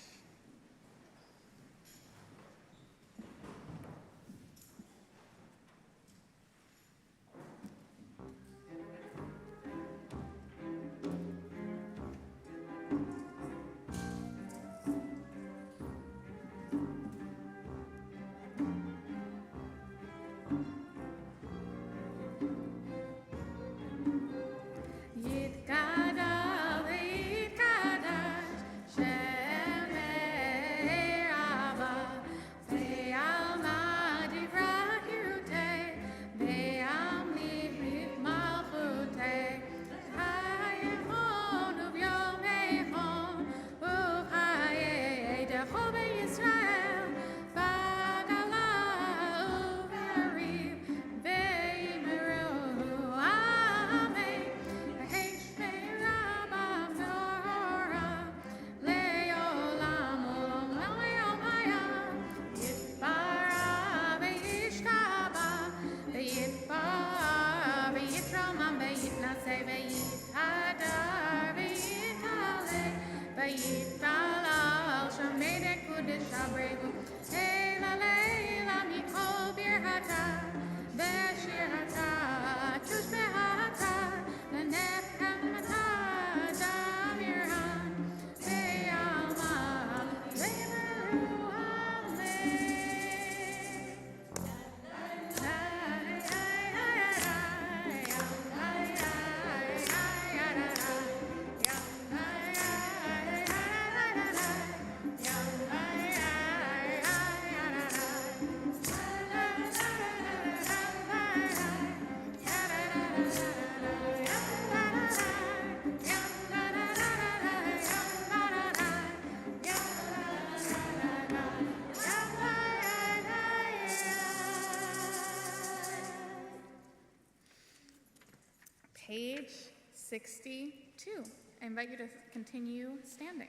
page 62. I invite you to continue standing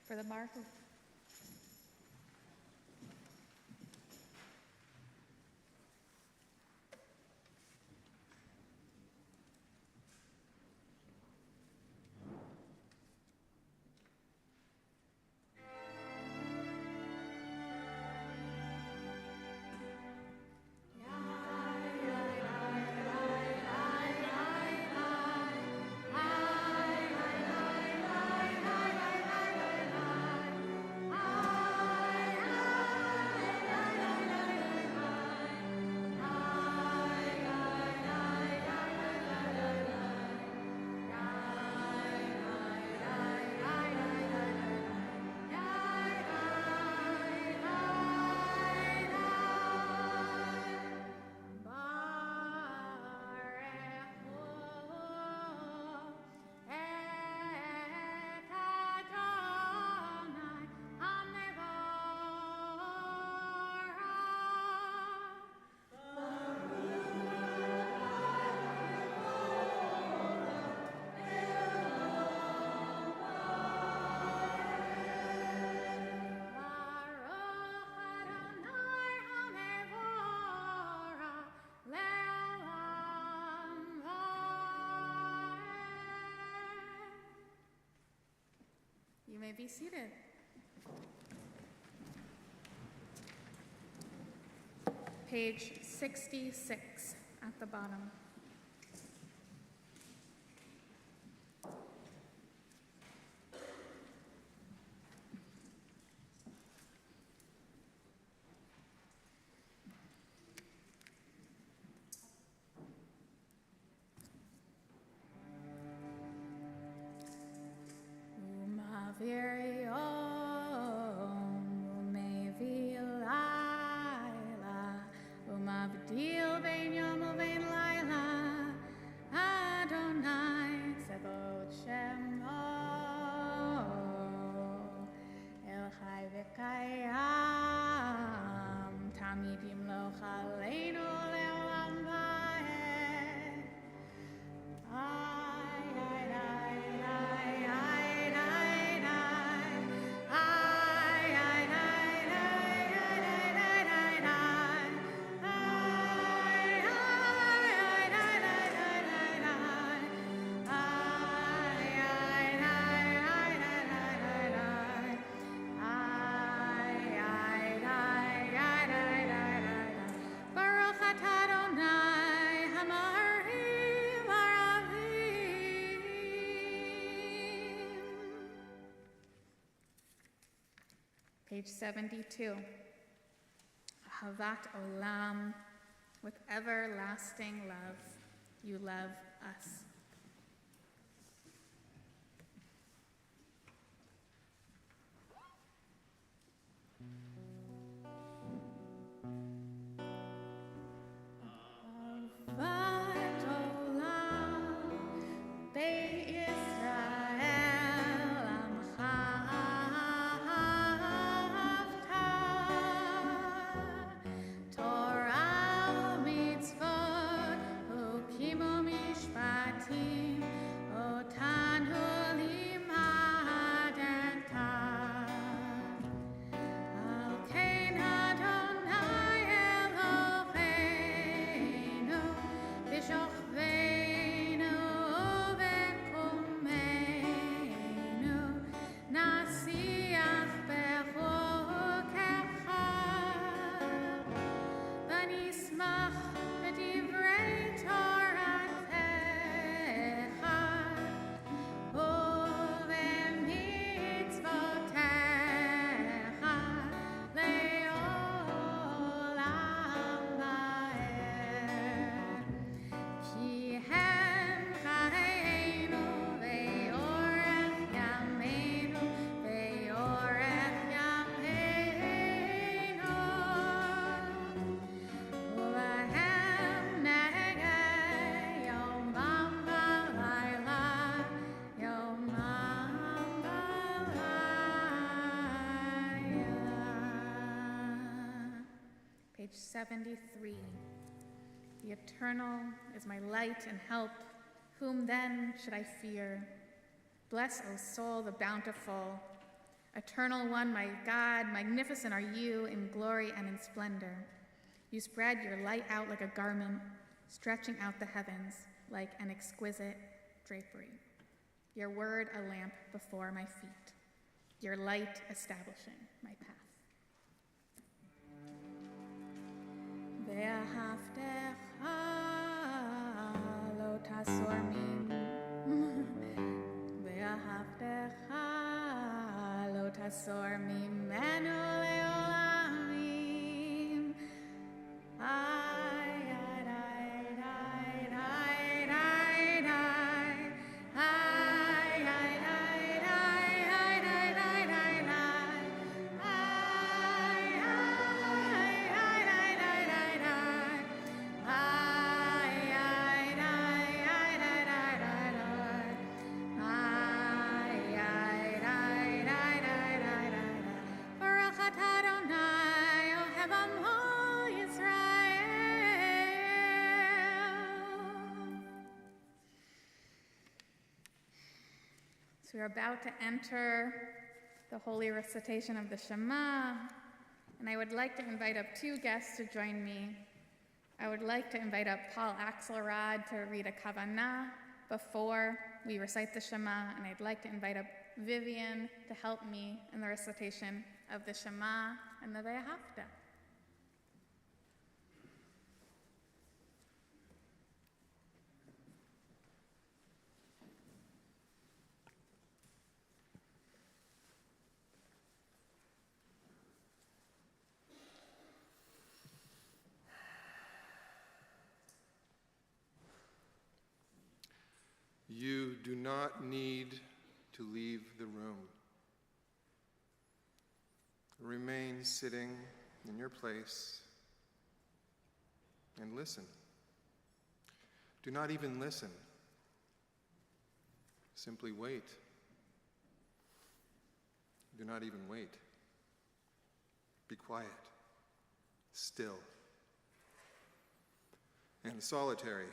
for the mark of You may be seated. Page 66 at the bottom. Very own Umevi Laila Umavdil Bein Yom Uvein Laila Adonai Sebot Shemo El Chai V'Kayam Tamid Yimloch Aleinu Le'olam Va'ed Page 72. Havat Olam, with everlasting love, you love us. Havat Olam, Beit Yisrael, Torah mitzvot, hukim u'mishpatim, otanu limadeta. Al kein Adonai Eloheinu, b'shochveinu u'b'kumeinu, nasiach b'chukecha. ונשמח בדברי תורתך ובמצוותיך לעולם ועד. כי הם חיינו ואורך ימינו ואורך ימינו. ובהם נהגה יומם ולילה, יומם ולילה. Page 73. The Eternal is my light and help. Whom then should I fear? Bless, O soul, the bountiful. Eternal One, my God, magnificent are you in glory and in splendor. You spread your light out like a garment, stretching out the heavens like an exquisite drapery. Your word a lamp before my feet, your light establishing my path. Ve'ahavtecha lo tasor mim. Ve'ahavtecha lo tasor mimenu leolamim. Ay, ay, ay, ay, ay, ay, ay. Ay, ay, ay, ay, ay, ay, ay, ay, ay. Ay, ay, ay, ay, ay, ay, ay. Ay, ay, ay, ay, ay, ay, ay, ay. Ay, ay, ay, ay, ay, ay, ay. Baruch atah Adonai, Ohev Amo Yisrael. So we're about to enter the holy recitation of the Shema, and I would like to invite up two guests to join me. I would like to invite up Paul Axelrod to read a kavanah before we recite the Shema, and I'd like to invite up Vivian to help me in the recitation of the Shema and the Ve'ahavta. You do not need to leave the room. Remain sitting in your place and listen. Do not even listen. Simply wait. Do not even wait. Be quiet, still, and solitary.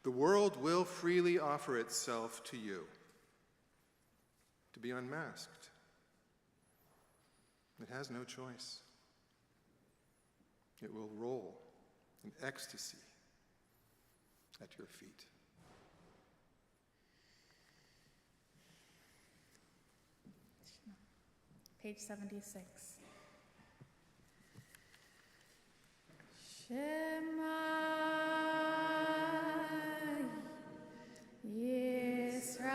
The world will freely offer itself to you to be unmasked. It has no choice. It will roll in ecstasy at your feet. Page 76. Shema Yisrael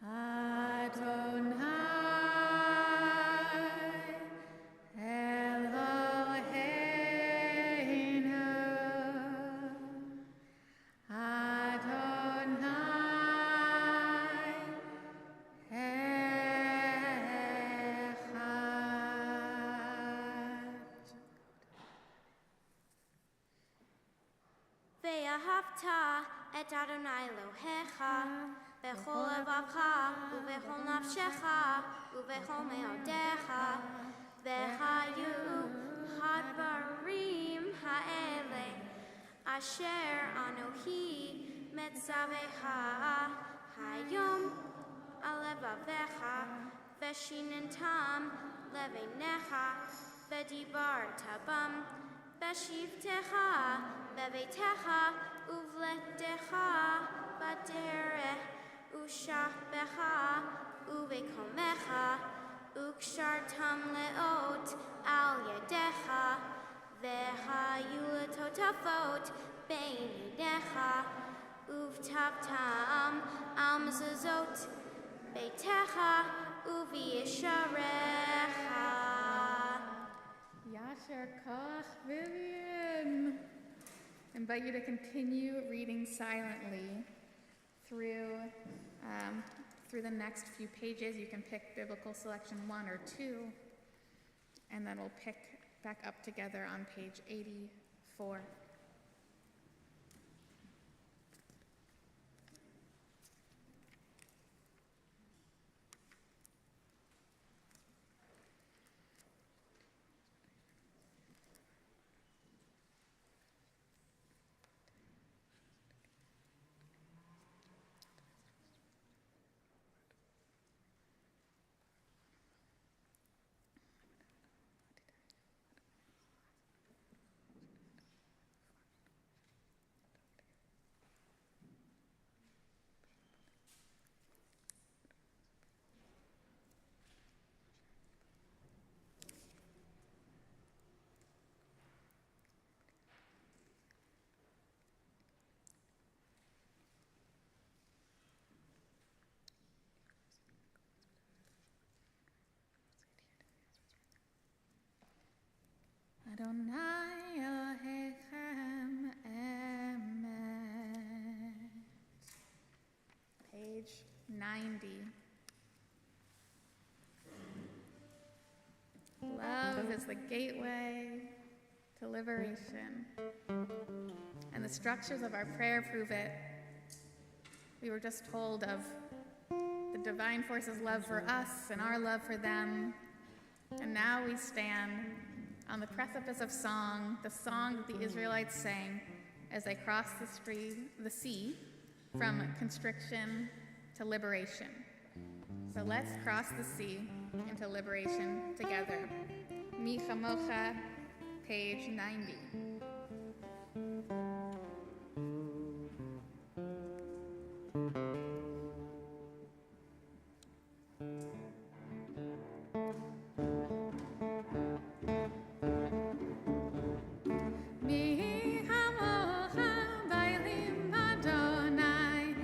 Adonai Eloheinu Adonai Echad. Ve'ahavta et Adonai Elohecha bechol levacha ubechol nafshecha ubechol meodecha ve'hayu hadvarim ha'ele asher anohi metzavecha hayom alevavecha ve'shinentam levinecha ve'dibarta bam ve'shivtecha beveitecha uvletecha baderech ushachbecha uvekomecha ukshartam leot al yedecha vehayu letotafot bein yedecha uvtavtam al mezuzot beitecha uviyisharecha. Yasher Koch, Vivian. I invite you to continue reading silently through the next few pages. You can pick biblical selection 1 or 2, and then we'll pick back up together on page 84. Adonai Elohechem Emet. Page 90. Love is the gateway to liberation. And the structures of our prayer prove it. We were just told of the divine force's love for us and our love for them. And now we stand on the precipice of song, the song that the Israelites sang as they crossed the sea from constriction to liberation. So let's cross the sea into liberation together. Mi Chamocha, page 90. Adonai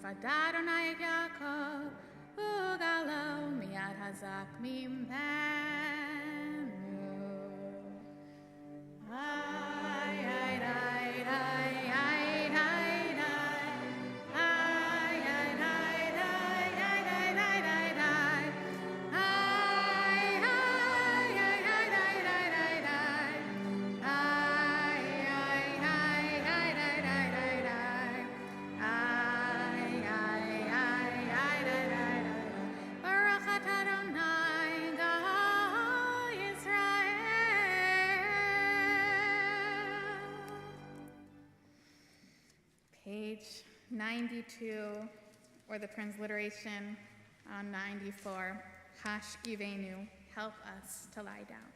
V'fada Adonai et Yaakov, Ugalo miyad hazak mimenu. Ay, ay, ay, ay, ay, ay, ay. Ay, ay, ay, ay, ay, ay, ay, ay, ay. Ay, ay, ay, ay, ay, ay, ay, ay. Ay, ay, ay, ay, ay, ay, ay, ay. Ay, ay, ay, ay, ay, ay, ay. Baruch atah Adonai Gal Yisrael. Page 92, or the transliteration on 94. Hashkivenu, help us to lie down.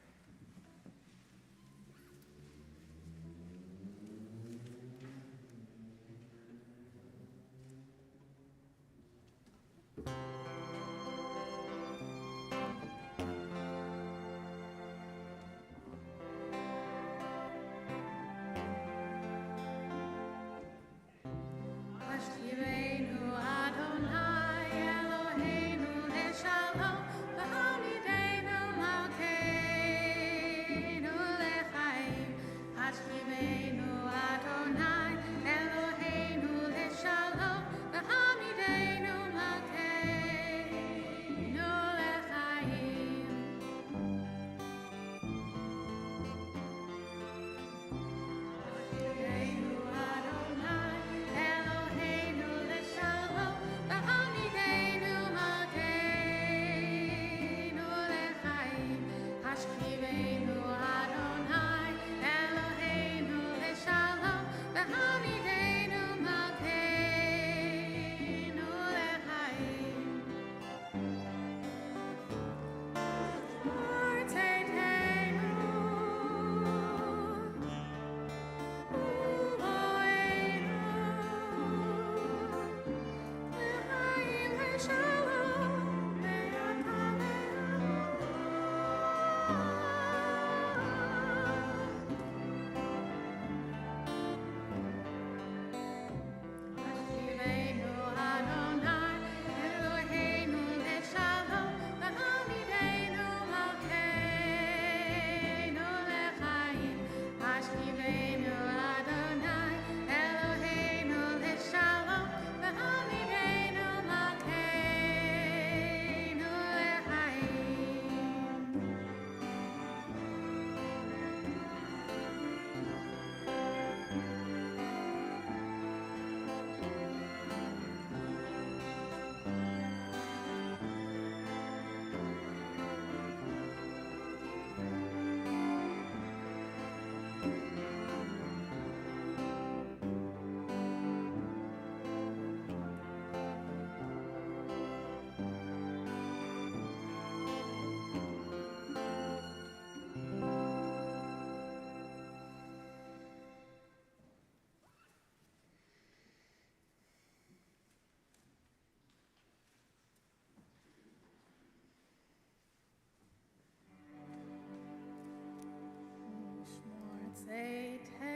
Hashkivenu Adonai Eloheinu leShalom, v'hamidenu Malkeinu lechaim. Hashkivenu Adonai Eloheinu leShalom, v'hamidenu Malkeinu lechaim. Hashkivenu Adonai Eloheinu leShalom, v'hamidenu Malkeinu lechaim. Hashkivenu Adonai Eloheinu leShalom, v'hamidenu Malkeinu lechaim. Morteitenu Uvoenu L'chaim leShalom Ve'atamenu. Hashkivenu Adonai Eloheinu leShalom, v'hamidenu Malkeinu lechaim. Hashkivenu Adonai Eloheinu leShalom, v'hamidenu Malkeinu lechaim.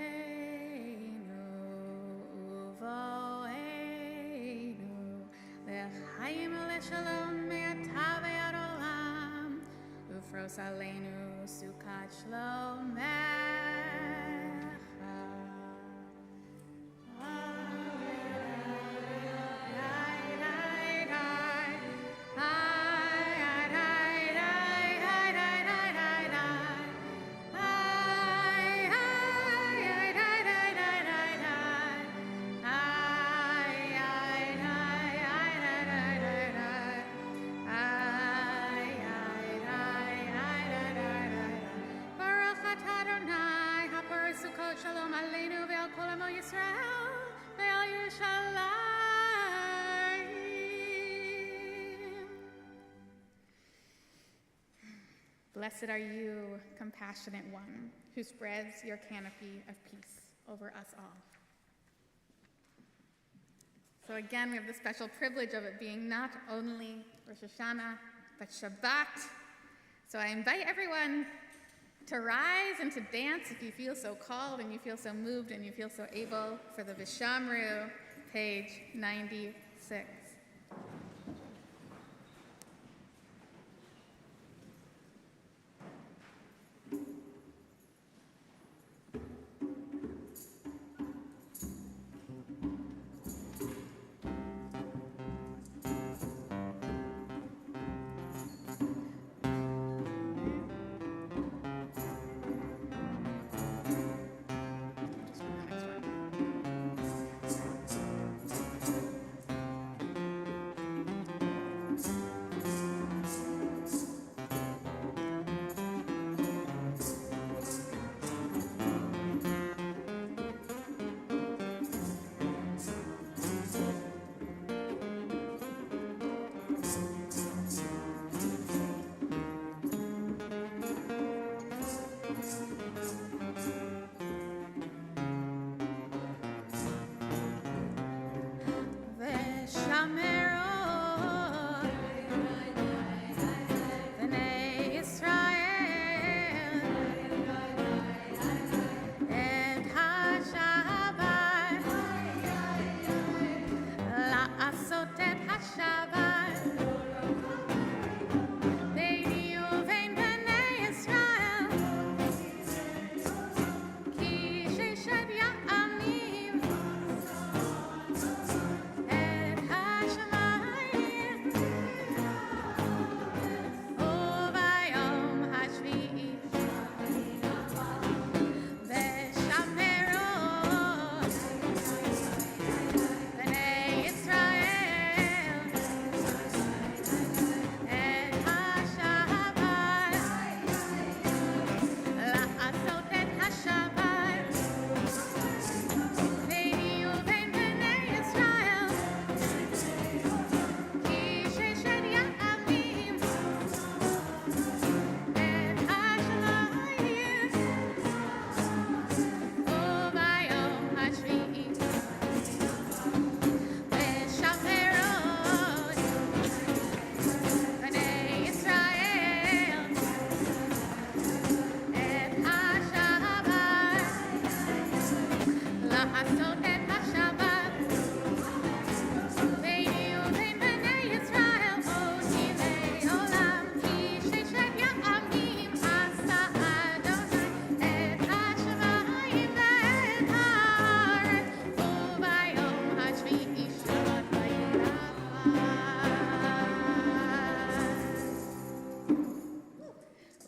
Morteitenu Uvoenu L'chaim leShalom me'atah ve'ad olam, Ufros aleinu Sukat Shlomecha. Baruch atah Adonai haParasukot Shalom aleinu ve'al kol amo Yisrael ve'al Yerushalayim. Blessed are you, compassionate one, who spreads your canopy of peace over us all. So again, we have the special privilege of it being not only Rosh Hashanah, but Shabbat. So I invite everyone to rise and to dance if you feel so called and you feel so moved and you feel so able for the Vishamru, page 94. 6.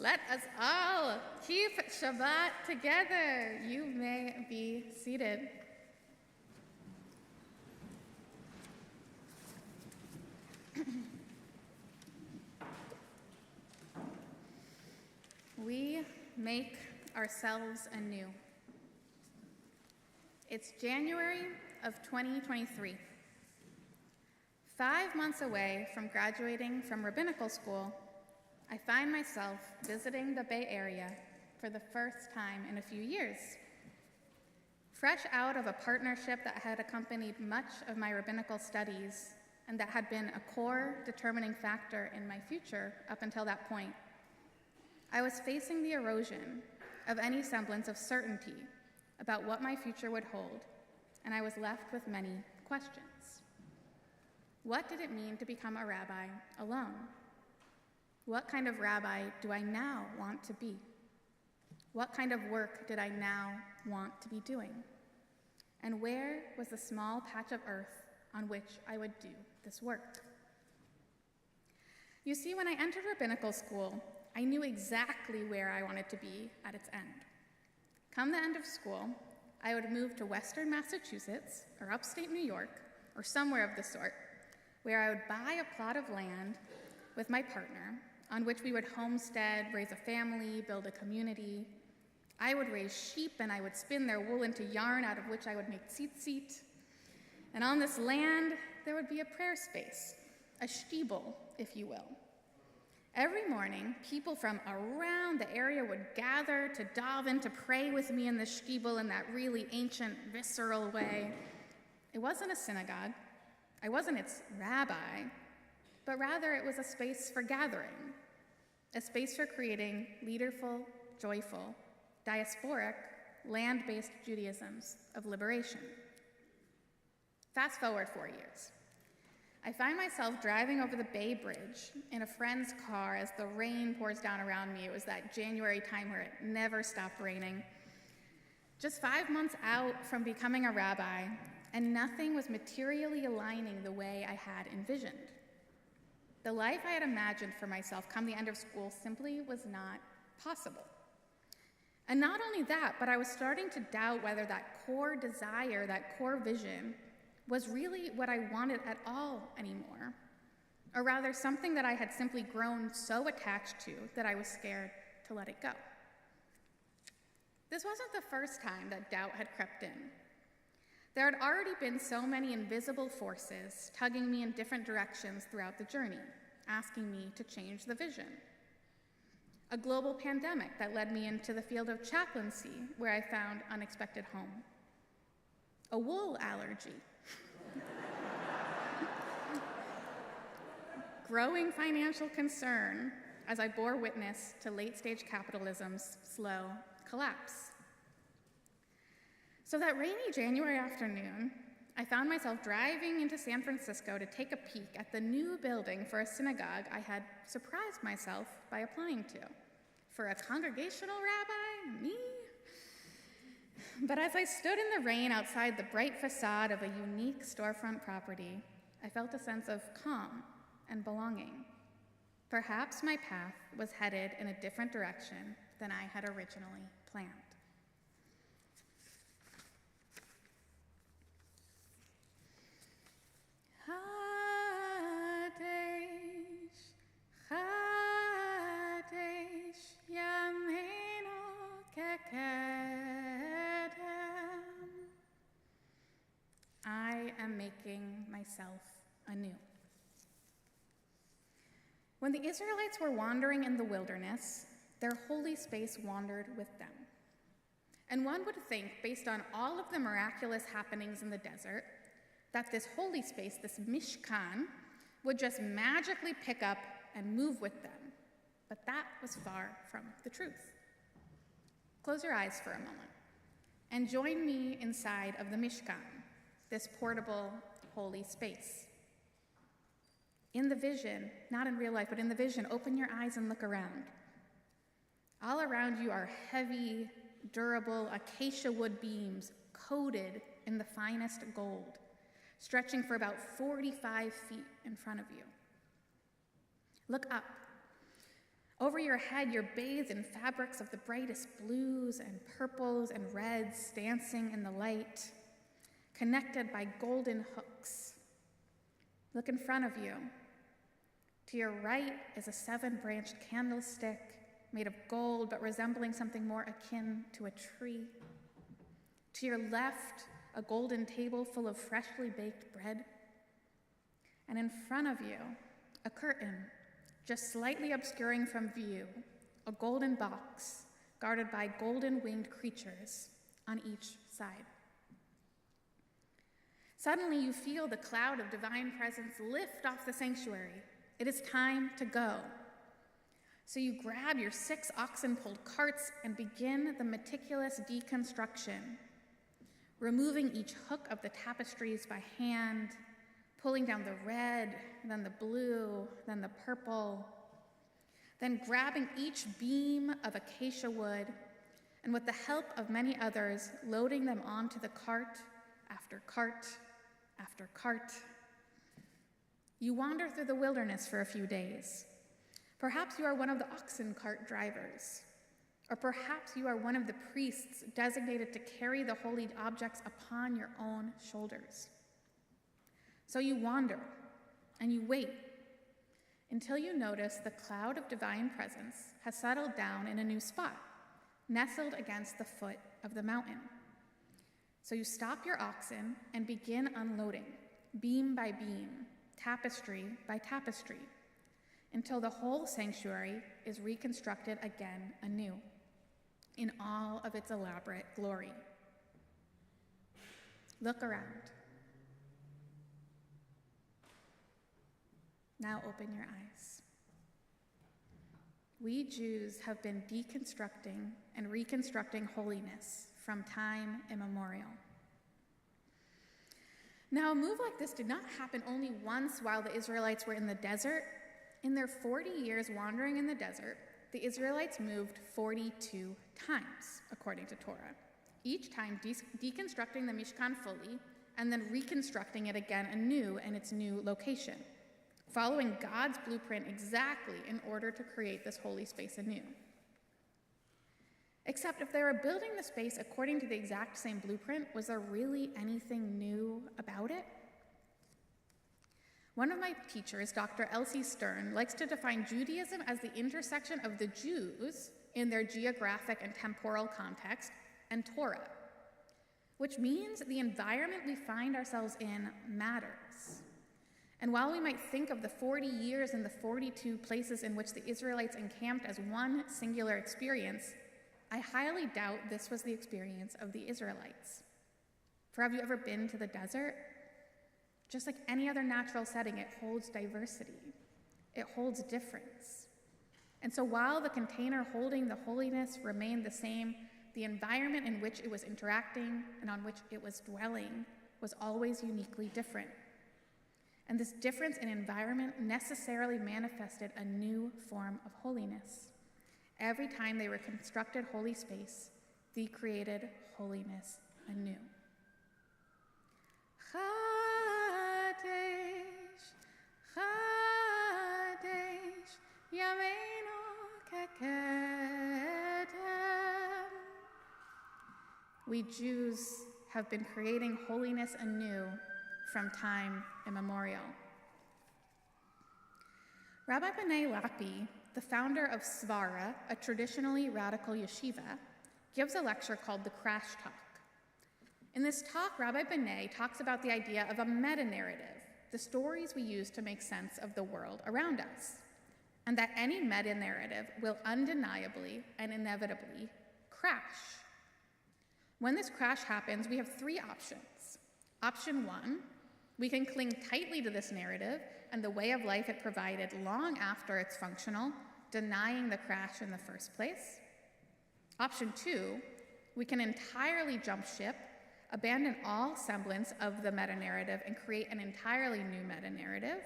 Let us all keep Shabbat together. You may be seated. We make ourselves anew. It's January of 2023. 5 months away from graduating from rabbinical school, I find myself visiting the Bay Area for the first time in a few years. Fresh out of a partnership that had accompanied much of my rabbinical studies and that had been a core determining factor in my future up until that point, I was facing the erosion of any semblance of certainty about what my future would hold, and I was left with many questions. What did it mean to become a rabbi alone? What kind of rabbi do I now want to be? What kind of work did I now want to be doing? And where was the small patch of earth on which I would do this work? You see, when I entered rabbinical school, I knew exactly where I wanted to be at its end. Come the end of school, I would move to Western Massachusetts or upstate New York or somewhere of the sort, where I would buy a plot of land with my partner on which we would homestead, raise a family, build a community. I would raise sheep and I would spin their wool into yarn out of which I would make tzitzit. And on this land, there would be a prayer space, a shtibel, if you will. Every morning, people from around the area would gather to dive in to pray with me in the shtibel in that really ancient, visceral way. It wasn't a synagogue. I wasn't its rabbi, but rather it was a space for gathering, a space for creating leaderful, joyful, diasporic, land-based Judaisms of liberation. Fast forward 4 years. I find myself driving over the Bay Bridge in a friend's car as the rain pours down around me. It was that January time where it never stopped raining. Just 5 months out from becoming a rabbi, and nothing was materially aligning the way I had envisioned. The life I had imagined for myself come the end of school simply was not possible. And not only that, but I was starting to doubt whether that core desire, that core vision, was really what I wanted at all anymore, or rather something that I had simply grown so attached to that I was scared to let it go. This wasn't the first time that doubt had crept in. There had already been so many invisible forces tugging me in different directions throughout the journey, asking me to change the vision. A global pandemic that led me into the field of chaplaincy, where I found unexpected home. A wool allergy. Growing financial concern as I bore witness to late-stage capitalism's slow collapse. So that rainy January afternoon, I found myself driving into San Francisco to take a peek at the new building for a synagogue I had surprised myself by applying to. For a congregational rabbi? Me? But as I stood in the rain outside the bright facade of a unique storefront property, I felt a sense of calm and belonging. Perhaps my path was headed in a different direction than I had originally planned. I am making myself anew. When the Israelites were wandering in the wilderness, their holy space wandered with them. And one would think, based on all of the miraculous happenings in the desert, that this holy space, this Mishkan, would just magically pick up and move with them. But that was far from the truth. Close your eyes for a moment and join me inside of the Mishkan, this portable, holy space. In the vision, not in real life, but in the vision, open your eyes and look around. All around you are heavy, durable acacia wood beams coated in the finest gold, stretching for about 45 feet in front of you. Look up. Over your head, you're bathed in fabrics of the brightest blues and purples and reds dancing in the light, connected by golden hooks. Look in front of you. To your right is a 7-branched candlestick made of gold but resembling something more akin to a tree. To your left, a golden table full of freshly baked bread. And in front of you, a curtain, just slightly obscuring from view, a golden box guarded by golden-winged creatures on each side. Suddenly, you feel the cloud of divine presence lift off the sanctuary. It is time to go. So you grab your 6 oxen-pulled carts and begin the meticulous deconstruction, removing each hook of the tapestries by hand, pulling down the red, then the blue, then the purple, then grabbing each beam of acacia wood, and with the help of many others, loading them onto the cart after cart after cart. You wander through the wilderness for a few days. Perhaps you are one of the oxen cart drivers, or perhaps you are one of the priests designated to carry the holy objects upon your own shoulders. So you wander, and you wait, until you notice the cloud of divine presence has settled down in a new spot, nestled against the foot of the mountain. So you stop your oxen and begin unloading, beam by beam, tapestry by tapestry, until the whole sanctuary is reconstructed again anew, in all of its elaborate glory. Look around. Now open your eyes. We Jews have been deconstructing and reconstructing holiness from time immemorial. Now, a move like this did not happen only once while the Israelites were in the desert. In their 40 years wandering in the desert, the Israelites moved 42 times, according to Torah, each time deconstructing the Mishkan fully and then reconstructing it again anew in its new location, following God's blueprint exactly in order to create this holy space anew. Except if they were building the space according to the exact same blueprint, was there really anything new about it? One of my teachers, Dr. Elsie Stern, likes to define Judaism as the intersection of the Jews in their geographic and temporal context and Torah, which means the environment we find ourselves in matters. And while we might think of the 40 years and the 42 places in which the Israelites encamped as one singular experience, I highly doubt this was the experience of the Israelites. For have you ever been to the desert? Just like any other natural setting, it holds diversity. It holds difference. And so while the container holding the holiness remained the same, the environment in which it was interacting and on which it was dwelling was always uniquely different. And this difference in environment necessarily manifested a new form of holiness. Every time they reconstructed holy space, they created holiness anew. Chadesh, Chadesh, Yameinu kekedem. We Jews have been creating holiness anew from time immemorial. Rabbi B'nai Lappi, the founder of Svara, a traditionally radical yeshiva, gives a lecture called the Crash Talk. In this talk, Rabbi B'nai talks about the idea of a meta-narrative, the stories we use to make sense of the world around us, and that any meta-narrative will undeniably and inevitably crash. When this crash happens, we have three options. Option one, we can cling tightly to this narrative and the way of life it provided long after it's functional, denying the crash in the first place. Option two, we can entirely jump ship, abandon all semblance of the meta-narrative and create an entirely new meta-narrative.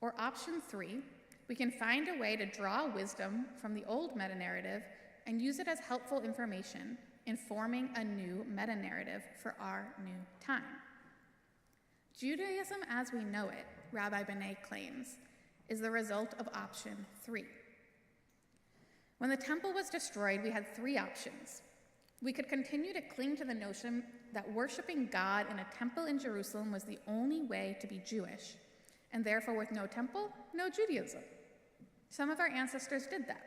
Or option three, we can find a way to draw wisdom from the old meta-narrative and use it as helpful information in forming a new meta-narrative for our new time. Judaism as we know it, Rabbi B'nai claims, is the result of option three. When the temple was destroyed, we had three options. We could continue to cling to the notion that worshiping God in a temple in Jerusalem was the only way to be Jewish, and therefore with no temple, no Judaism. Some of our ancestors did that.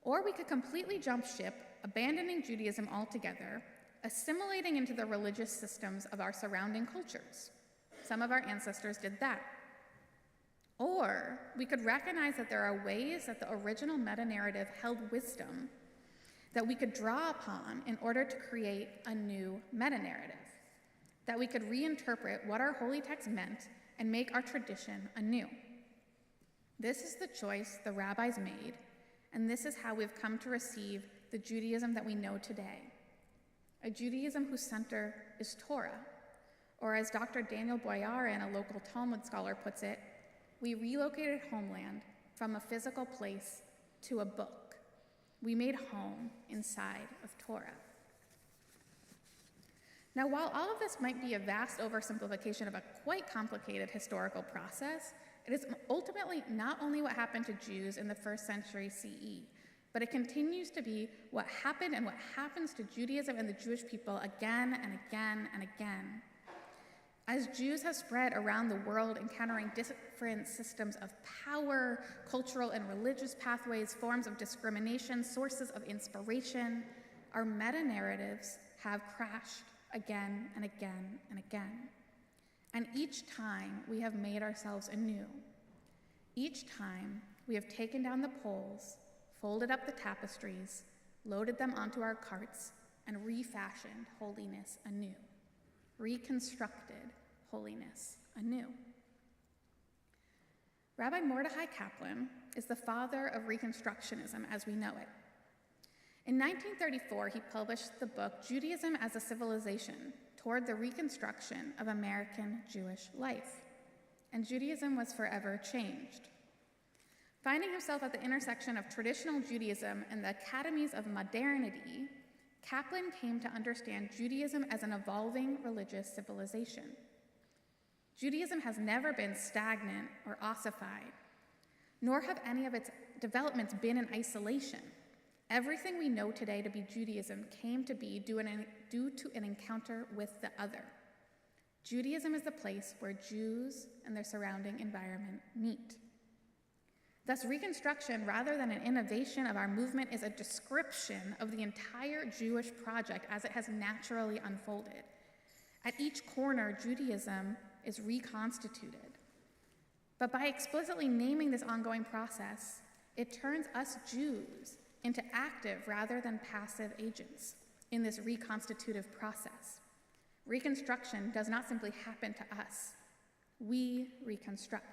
Or we could completely jump ship, abandoning Judaism altogether, assimilating into the religious systems of our surrounding cultures. Some of our ancestors did that. Or we could recognize that there are ways that the original meta-narrative held wisdom that we could draw upon in order to create a new meta-narrative, that we could reinterpret what our holy text meant and make our tradition anew. This is the choice the rabbis made, and this is how we've come to receive the Judaism that we know today, a Judaism whose center is Torah, or as Dr. Daniel Boyarin, a local Talmud scholar, puts it, we relocated homeland from a physical place to a book. We made home inside of Torah. Now, while all of this might be a vast oversimplification of a quite complicated historical process, it is ultimately not only what happened to Jews in the 1st century CE, but it continues to be what happened and what happens to Judaism and the Jewish people again and again and again. As Jews have spread around the world, encountering different systems of power, cultural and religious pathways, forms of discrimination, sources of inspiration, our meta-narratives have crashed again and again and again. And each time we have made ourselves anew. Each time we have taken down the poles, folded up the tapestries, loaded them onto our carts, and refashioned holiness anew, reconstructed holiness anew. Rabbi Mordechai Kaplan is the father of Reconstructionism as we know it. In 1934, he published the book Judaism as a Civilization, toward the reconstruction of American Jewish life, and Judaism was forever changed. Finding himself at the intersection of traditional Judaism and the academies of modernity, Kaplan came to understand Judaism as an evolving religious civilization. Judaism has never been stagnant or ossified, nor have any of its developments been in isolation. Everything we know today to be Judaism came to be due to an encounter with the other. Judaism is the place where Jews and their surrounding environment meet. Thus, Reconstruction, rather than an innovation of our movement, is a description of the entire Jewish project as it has naturally unfolded. At each corner, Judaism is reconstituted. But by explicitly naming this ongoing process, it turns us Jews into active rather than passive agents in this reconstitutive process. Reconstruction does not simply happen to us. We reconstruct.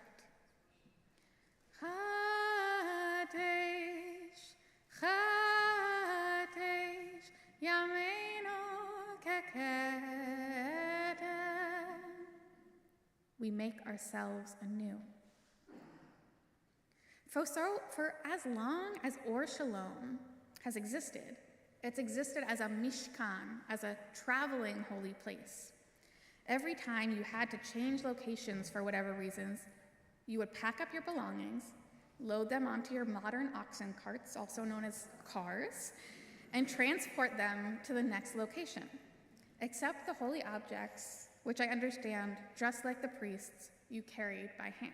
We make ourselves anew. For as long as Or Shalom has existed, it's existed as a mishkan, as a traveling holy place. Every time you had to change locations for whatever reasons, you would pack up your belongings, load them onto your modern oxen carts, also known as cars, and transport them to the next location, except the holy objects, which I understand, just like the priests, you carried by hand.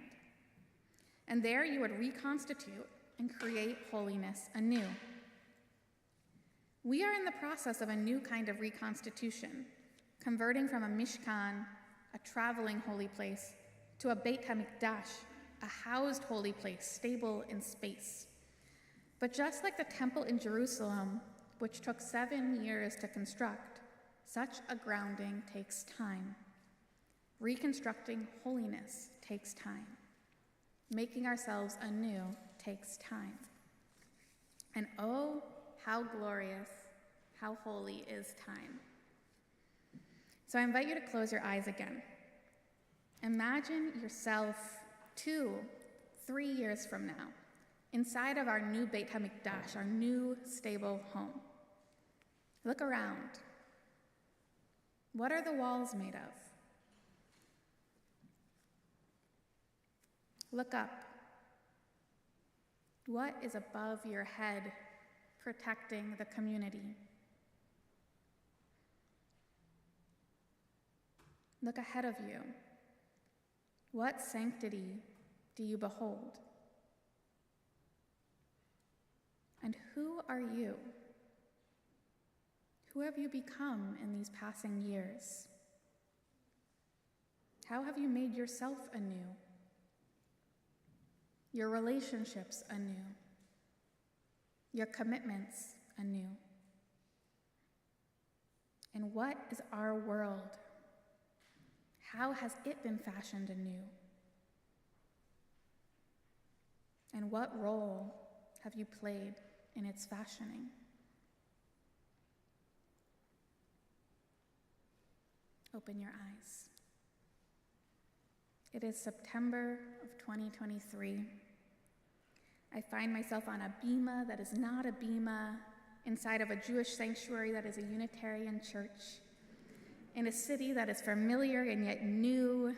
And there you would reconstitute and create holiness anew. We are in the process of a new kind of reconstitution, converting from a mishkan, a traveling holy place, to a Beit HaMikdash, a housed holy place, stable in space. But just like the temple in Jerusalem, which took 7 years to construct, such a grounding takes time. Reconstructing holiness takes time. Making ourselves anew takes time. And oh, how glorious, how holy is time. So I invite you to close your eyes again. Imagine yourself 2-3 years from now, inside of our new Beit HaMikdash, our new stable home. Look around. What are the walls made of? Look up. What is above your head, protecting the community? Look ahead of you. What sanctity do you behold? And who are you? Who have you become in these passing years? How have you made yourself anew? Your relationships anew? Your commitments anew? And what is our world? How has it been fashioned anew? And what role have you played in its fashioning? Open your eyes. It is September of 2023. I find myself on a bima that is not a bima, inside of a Jewish sanctuary that is a Unitarian church, in a city that is familiar and yet new,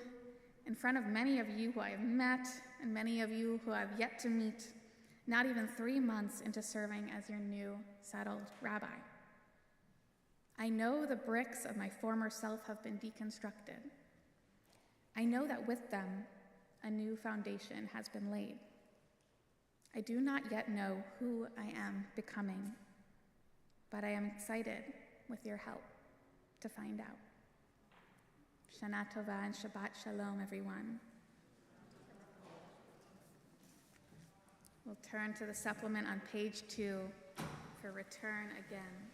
in front of many of you who I have met and many of you who I have yet to meet, not even 3 months into serving as your new settled rabbi. I know the bricks of my former self have been deconstructed. I know that with them, a new foundation has been laid. I do not yet know who I am becoming, but I am excited with your help to find out. Shana Tova and Shabbat Shalom, everyone. We'll turn to the supplement on page 2 for return again.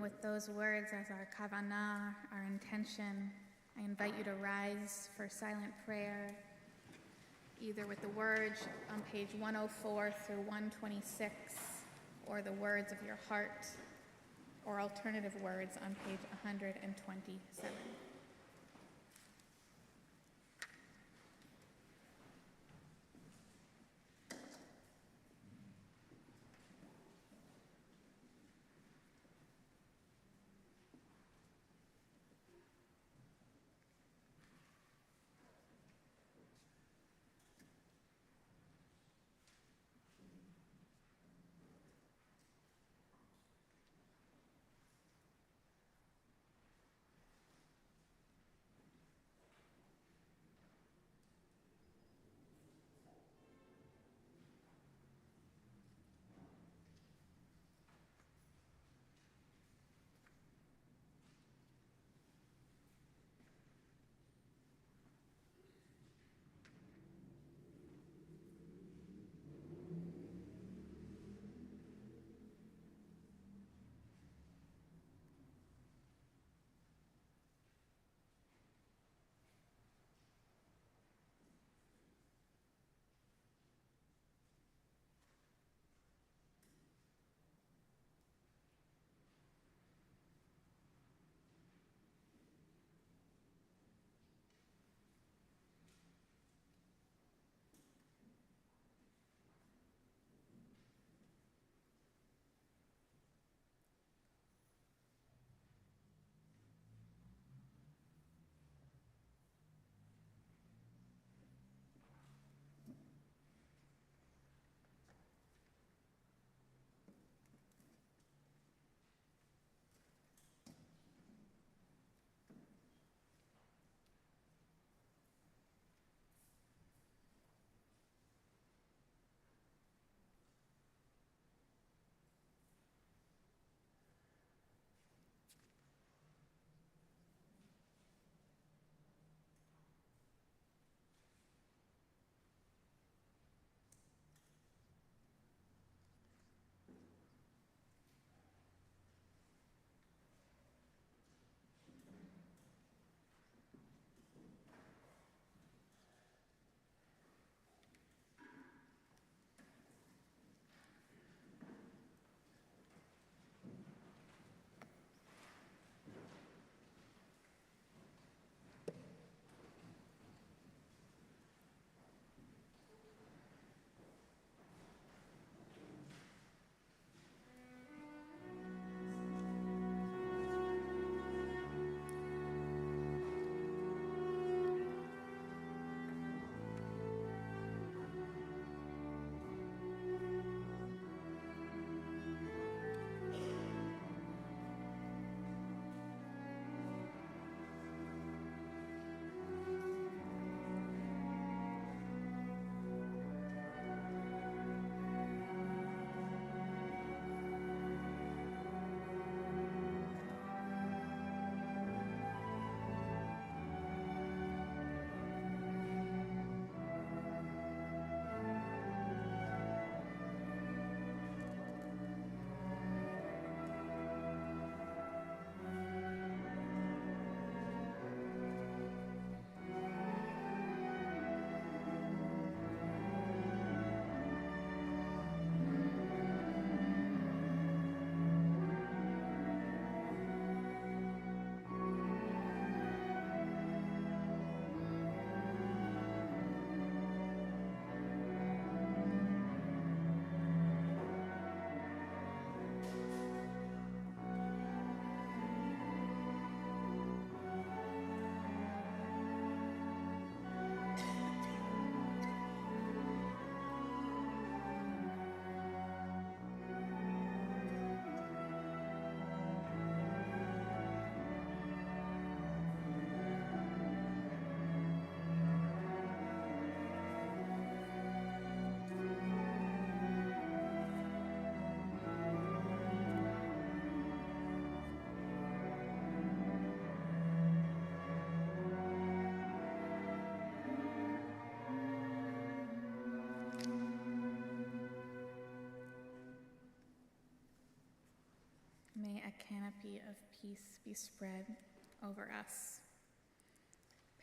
with those words as our kavanah, our intention, I invite you to rise for silent prayer, either with the words on page 104 through 126, or the words of your heart, or alternative words on page 127. canopy of peace be spread over us.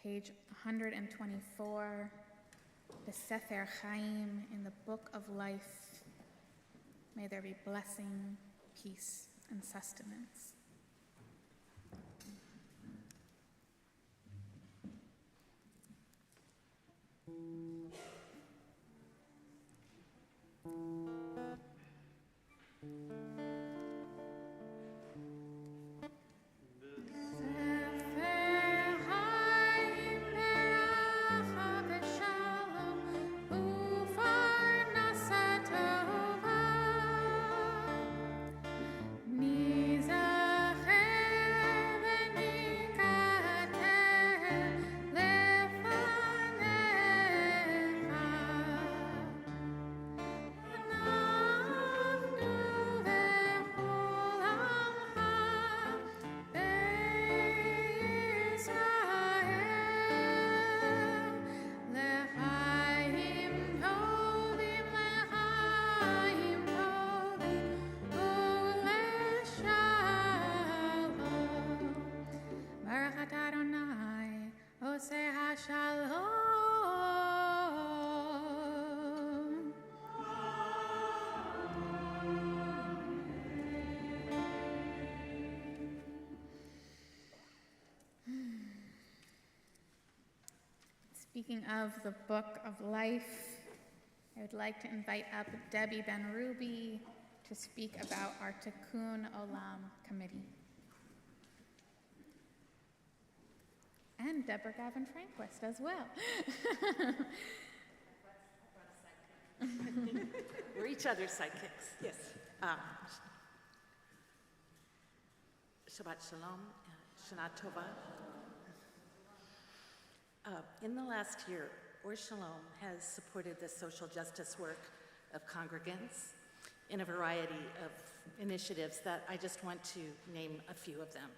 Page 124, the Sefer Chaim in the Book of Life. May there be blessing, peace, and sustenance. Shalom. Speaking of the Book of Life, I would like to invite up Debbie Ben-Ruby to speak about our Tikkun Olam committee. And Deborah Gavin Franquist as well. We're each other's sidekicks, yes. Shabbat Shalom, Shana Tova. In the last year, Shalom has supported the social justice work of congregants in a variety of initiatives that I just want to name a few of them.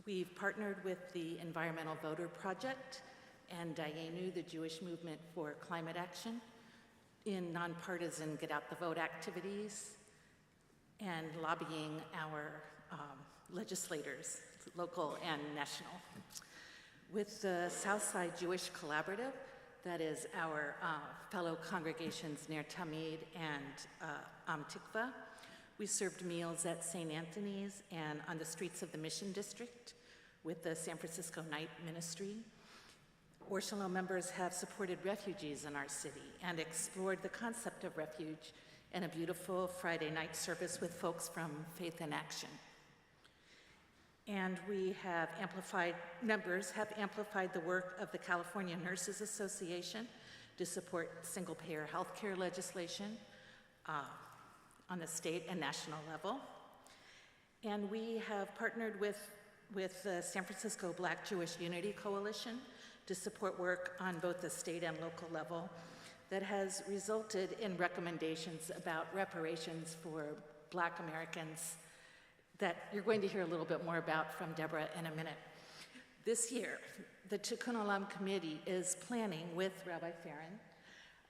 We've partnered with the Environmental Voter Project and Dayenu, the Jewish Movement for Climate Action, in nonpartisan Get Out the Vote activities and lobbying our legislators, local and national. With the Southside Jewish Collaborative, that is our fellow congregations Ner Tamid and Am Tikva, we served meals at St. Anthony's and on the streets of the Mission District with the San Francisco Night Ministry. Shalom members have supported refugees in our city and explored the concept of refuge in a beautiful Friday night service with folks from Faith in Action. And members have amplified the work of the California Nurses Association to support single-payer healthcare legislation on the state and national level. And we have partnered with the San Francisco Black Jewish Unity Coalition to support work on both the state and local level that has resulted in recommendations about reparations for Black Americans that you're going to hear a little bit more about from Deborah in a minute. This year, the Tikkun Olam Committee is planning with Rabbi Farron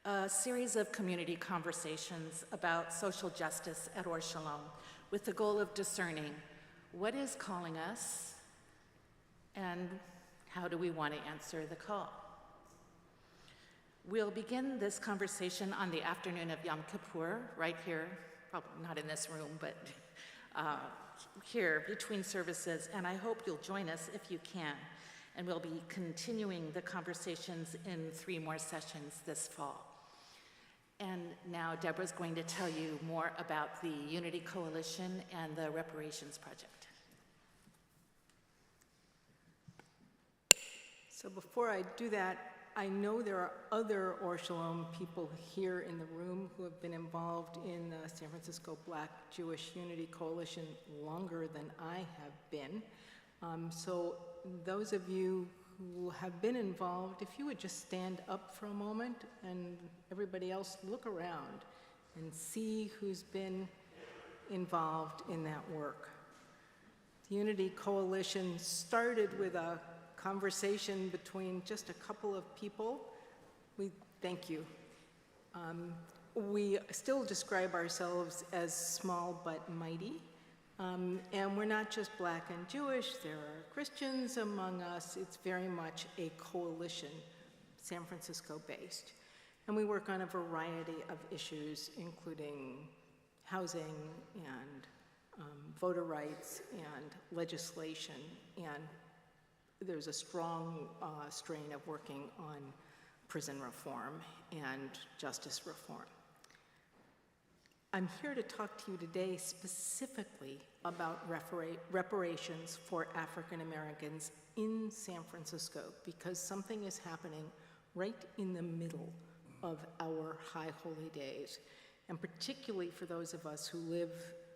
a series of community conversations about social justice at Shalom with the goal of discerning what is calling us and how do we want to answer the call. We'll begin this conversation on the afternoon of Yom Kippur, right here, probably not in this room, but here between services, and I hope you'll join us if you can. And we'll be continuing the conversations in 3 more sessions this fall. And now Deborah's going to tell you more about the Unity Coalition and the Reparations Project. So before I do that, I know there are other Shalom people here in the room who have been involved in the San Francisco Black Jewish Unity Coalition longer than I have been. So those of you who have been involved, if you would just stand up for a moment and everybody else look around and see who's been involved in that work. The Unity Coalition started with a conversation between just a couple of people. We thank you. We still describe ourselves as small but mighty. And we're not just Black and Jewish, there are Christians among us. It's very much a coalition, San Francisco based. And we work on a variety of issues, including housing and voter rights and legislation. And there's a strong strain of working on prison reform and justice reform. I'm here to talk to you today specifically about reparations for African Americans in San Francisco, because something is happening right in the middle of our high holy days, and particularly for those of us who live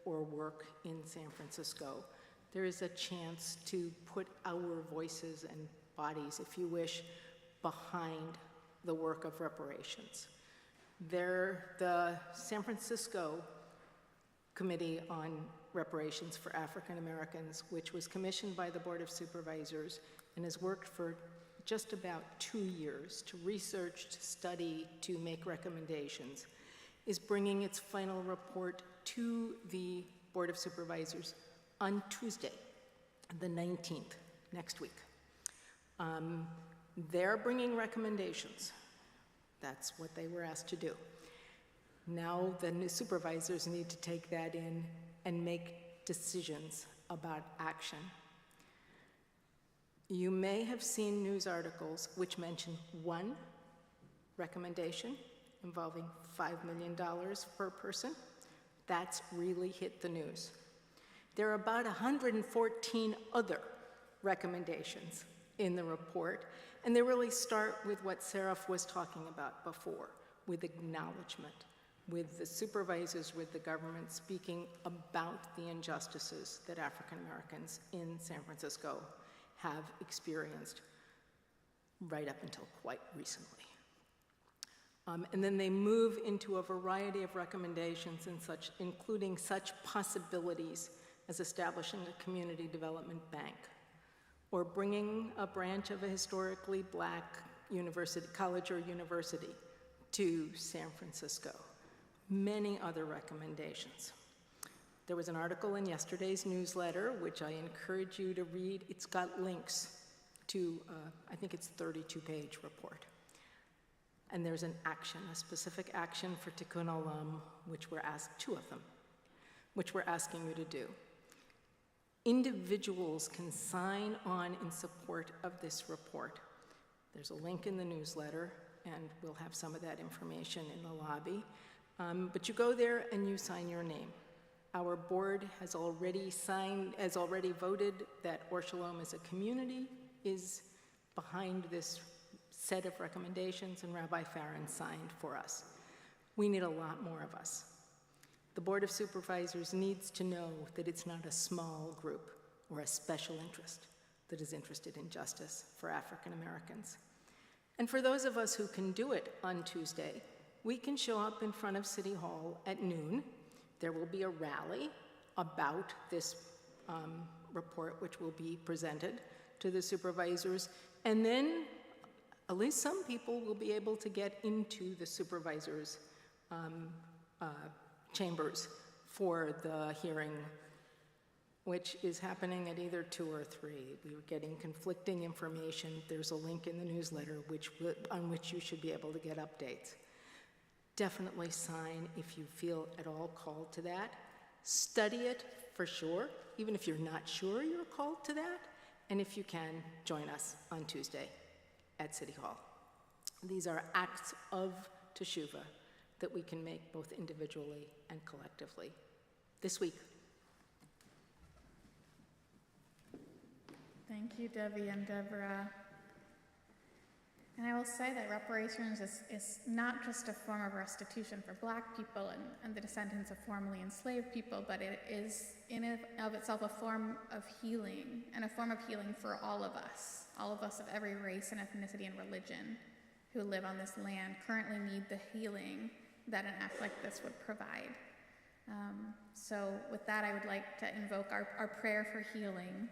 or work in San Francisco. There is a chance to put our voices and bodies, if you wish, behind the work of reparations. The San Francisco Committee on Reparations for African Americans, which was commissioned by the Board of Supervisors and has worked for just about 2 years to research, to study, to make recommendations, is bringing its final report to the Board of Supervisors on Tuesday, the 19th, next week. They're bringing recommendations. That's what they were asked to do. Now the new supervisors need to take that in and make decisions about action. You may have seen news articles which mention one recommendation involving $5 million per person. That's really hit the news. There are about 114 other recommendations in the report, and they really start with what Seraph was talking about before, with acknowledgement, with the supervisors, with the government speaking about the injustices that African Americans in San Francisco have experienced right up until quite recently. And then they move into a variety of recommendations and such, including such possibilities as establishing a community development bank, or bringing a branch of a historically Black university, college or university to San Francisco. Many other recommendations. There was an article in yesterday's newsletter, which I encourage you to read. It's got links to, I think it's a 32-page report. And there's an action, a specific action for Tikkun Olam, which we're asked, 2 of them, which we're asking you to do. Individuals can sign on in support of this report. There's a link in the newsletter, and we'll have some of that information in the lobby. But you go there and you sign your name. Our board has already voted that Or Shalom as a community is behind this set of recommendations, and Rabbi Farron signed for us. We need a lot more of us. The Board of Supervisors needs to know that it's not a small group or a special interest that is interested in justice for African Americans. And for those of us who can do it on Tuesday, we can show up in front of City Hall at noon. There will be a rally about this report, which will be presented to the supervisors, and then at least some people will be able to get into the supervisors' chambers for the hearing, which is happening at either 2 or 3. We were getting conflicting information. There's a link in the newsletter on which you should be able to get updates. Definitely sign if you feel at all called to that. Study it for sure, even if you're not sure you're called to that. And if you can, join us on Tuesday at City Hall. These are acts of teshuvah that we can make both individually and collectively this week. Thank you, Debbie and Deborah. And I will say that reparations is not just a form of restitution for Black people and the descendants of formerly enslaved people, but it is in and of itself a form of healing, and a form of healing for all of us of every race and ethnicity and religion who live on this land currently need the healing that an act like this would provide. So with that, I would like to invoke our prayer for healing.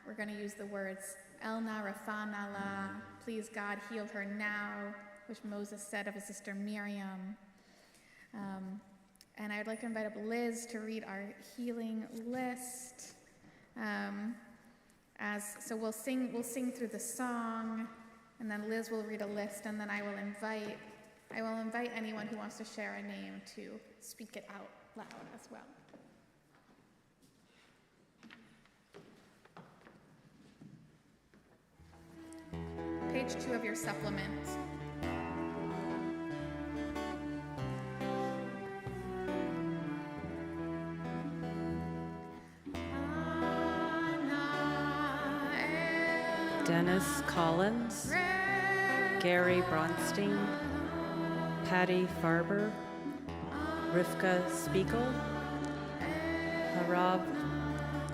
We're going to use the words, El na rafa na la, please God heal her now, which Moses said of his sister Miriam. And I would like to invite up Liz to read our healing list. So we'll sing through the song, and then Liz will read a list, and then I will invite anyone who wants to share a name to speak it out loud as well. Page 2 of your supplement. Dennis Collins, Gary Bronstein, Patty Farber, Rivka Spiegel, Harav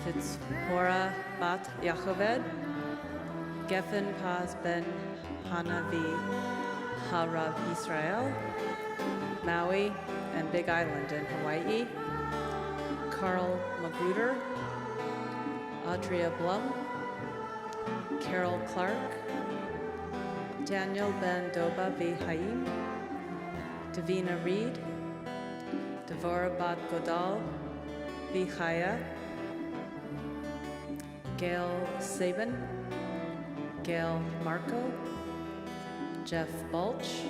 Titzpora Bat Yachoved, Geffen Paz Ben Hanavi Harav Israel, Maui and Big Island in Hawaii, Carl Magruder, Audria Blum, Carol Clark, Daniel Ben Doba V. Haim, Davina Reed, Devorah Bat Godal V. Chaya, Gail Sabin, Gail Marco, Jeff Balch,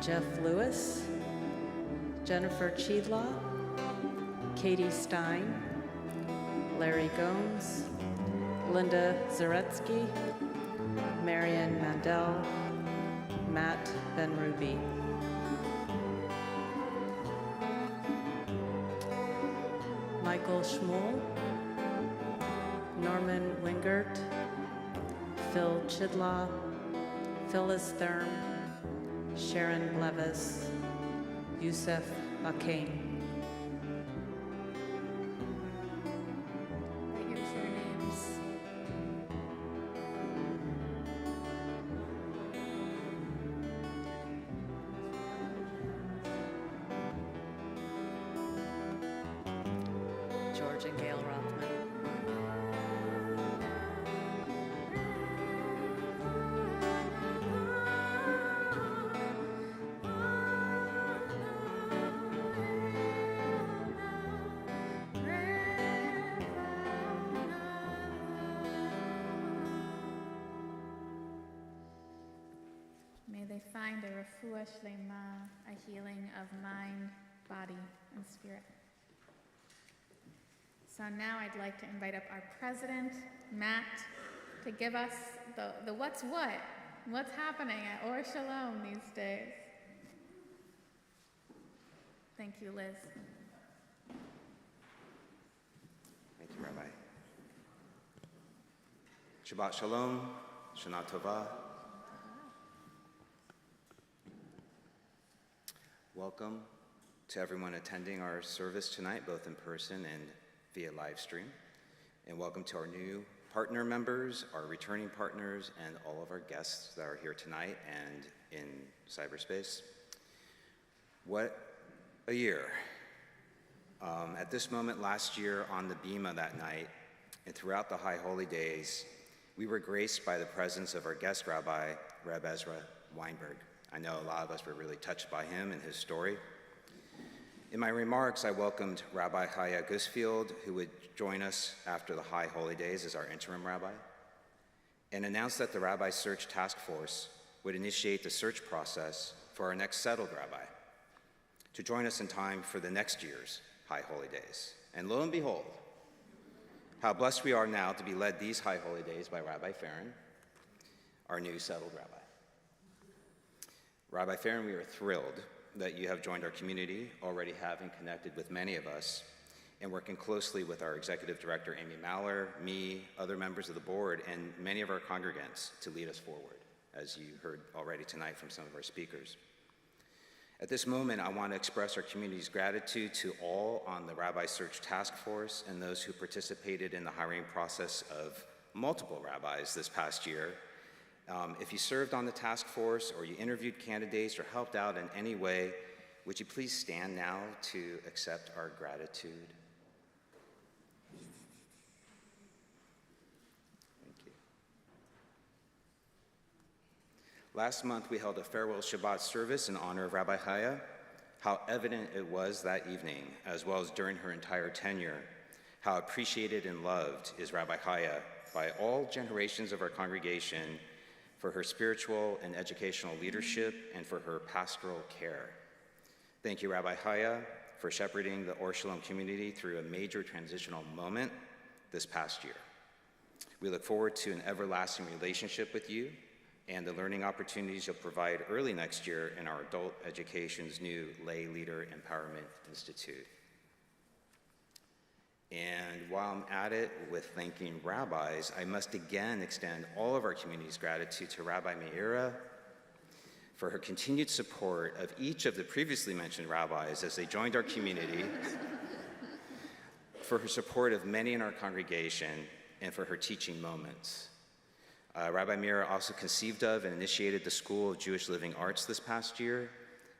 Jeff Lewis, Jennifer Cheedlaw, Katie Stein, Larry Gomes, Linda Zaretsky, Marion Mandel, Matt Ben-Ruby. Michael Schmuel, Norman Wingert, Phil Chidlaw, Phyllis Thurm, Sharon Blevis, Youssef Akane. George and Gail Rothman. May they find a refuah shlema, a healing of mind, body, and spirit. So now I'd like to invite up our president, Matt, to give us the what's happening at Or Shalom these days. Thank you, Liz. Thank you, Rabbi. Shabbat Shalom, Shana Tova. Welcome to everyone attending our service tonight, both in person and via live stream. And welcome to our new partner members, our returning partners, and all of our guests that are here tonight and in cyberspace. What a year. At this moment last year on the Bima that night and throughout the High Holy Days, we were graced by the presence of our guest rabbi, Reb Ezra Weinberg. I know a lot of us were really touched by him and his story. In my remarks, I welcomed Rabbi Chaya Gusfield, who would join us after the High Holy Days as our interim rabbi, and announced that the Rabbi Search Task Force would initiate the search process for our next settled rabbi to join us in time for the next year's High Holy Days. And lo and behold, how blessed we are now to be led these High Holy Days by Rabbi Farron, our new settled rabbi. Rabbi Farron, we are thrilled that you have joined our community, already having connected with many of us, and working closely with our executive director, Amy Maller, me, other members of the board, and many of our congregants to lead us forward, as you heard already tonight from some of our speakers. At this moment, I want to express our community's gratitude to all on the Rabbi Search Task Force and those who participated in the hiring process of multiple rabbis this past year. If you served on the task force or you interviewed candidates or helped out in any way, would you please stand now to accept our gratitude? Thank you. Last month, we held a farewell Shabbat service in honor of Rabbi Chaya. how evident it was that evening, as well as during her entire tenure, how appreciated and loved is Rabbi Chaya by all generations of our congregation for her spiritual and educational leadership and for her pastoral care. Thank you, Rabbi Chaya, for shepherding the Or Shalom community through a major transitional moment this past year. We look forward to an everlasting relationship with you and the learning opportunities you'll provide early next year in our adult education's new Lay Leader Empowerment Institute. And while I'm at it with thanking rabbis, I must again extend all of our community's gratitude to Rabbi Meira for her continued support of each of the previously mentioned rabbis as they joined our community, for her support of many in our congregation, and for her teaching moments. Rabbi Meira also conceived of and initiated the School of Jewish Living Arts this past year,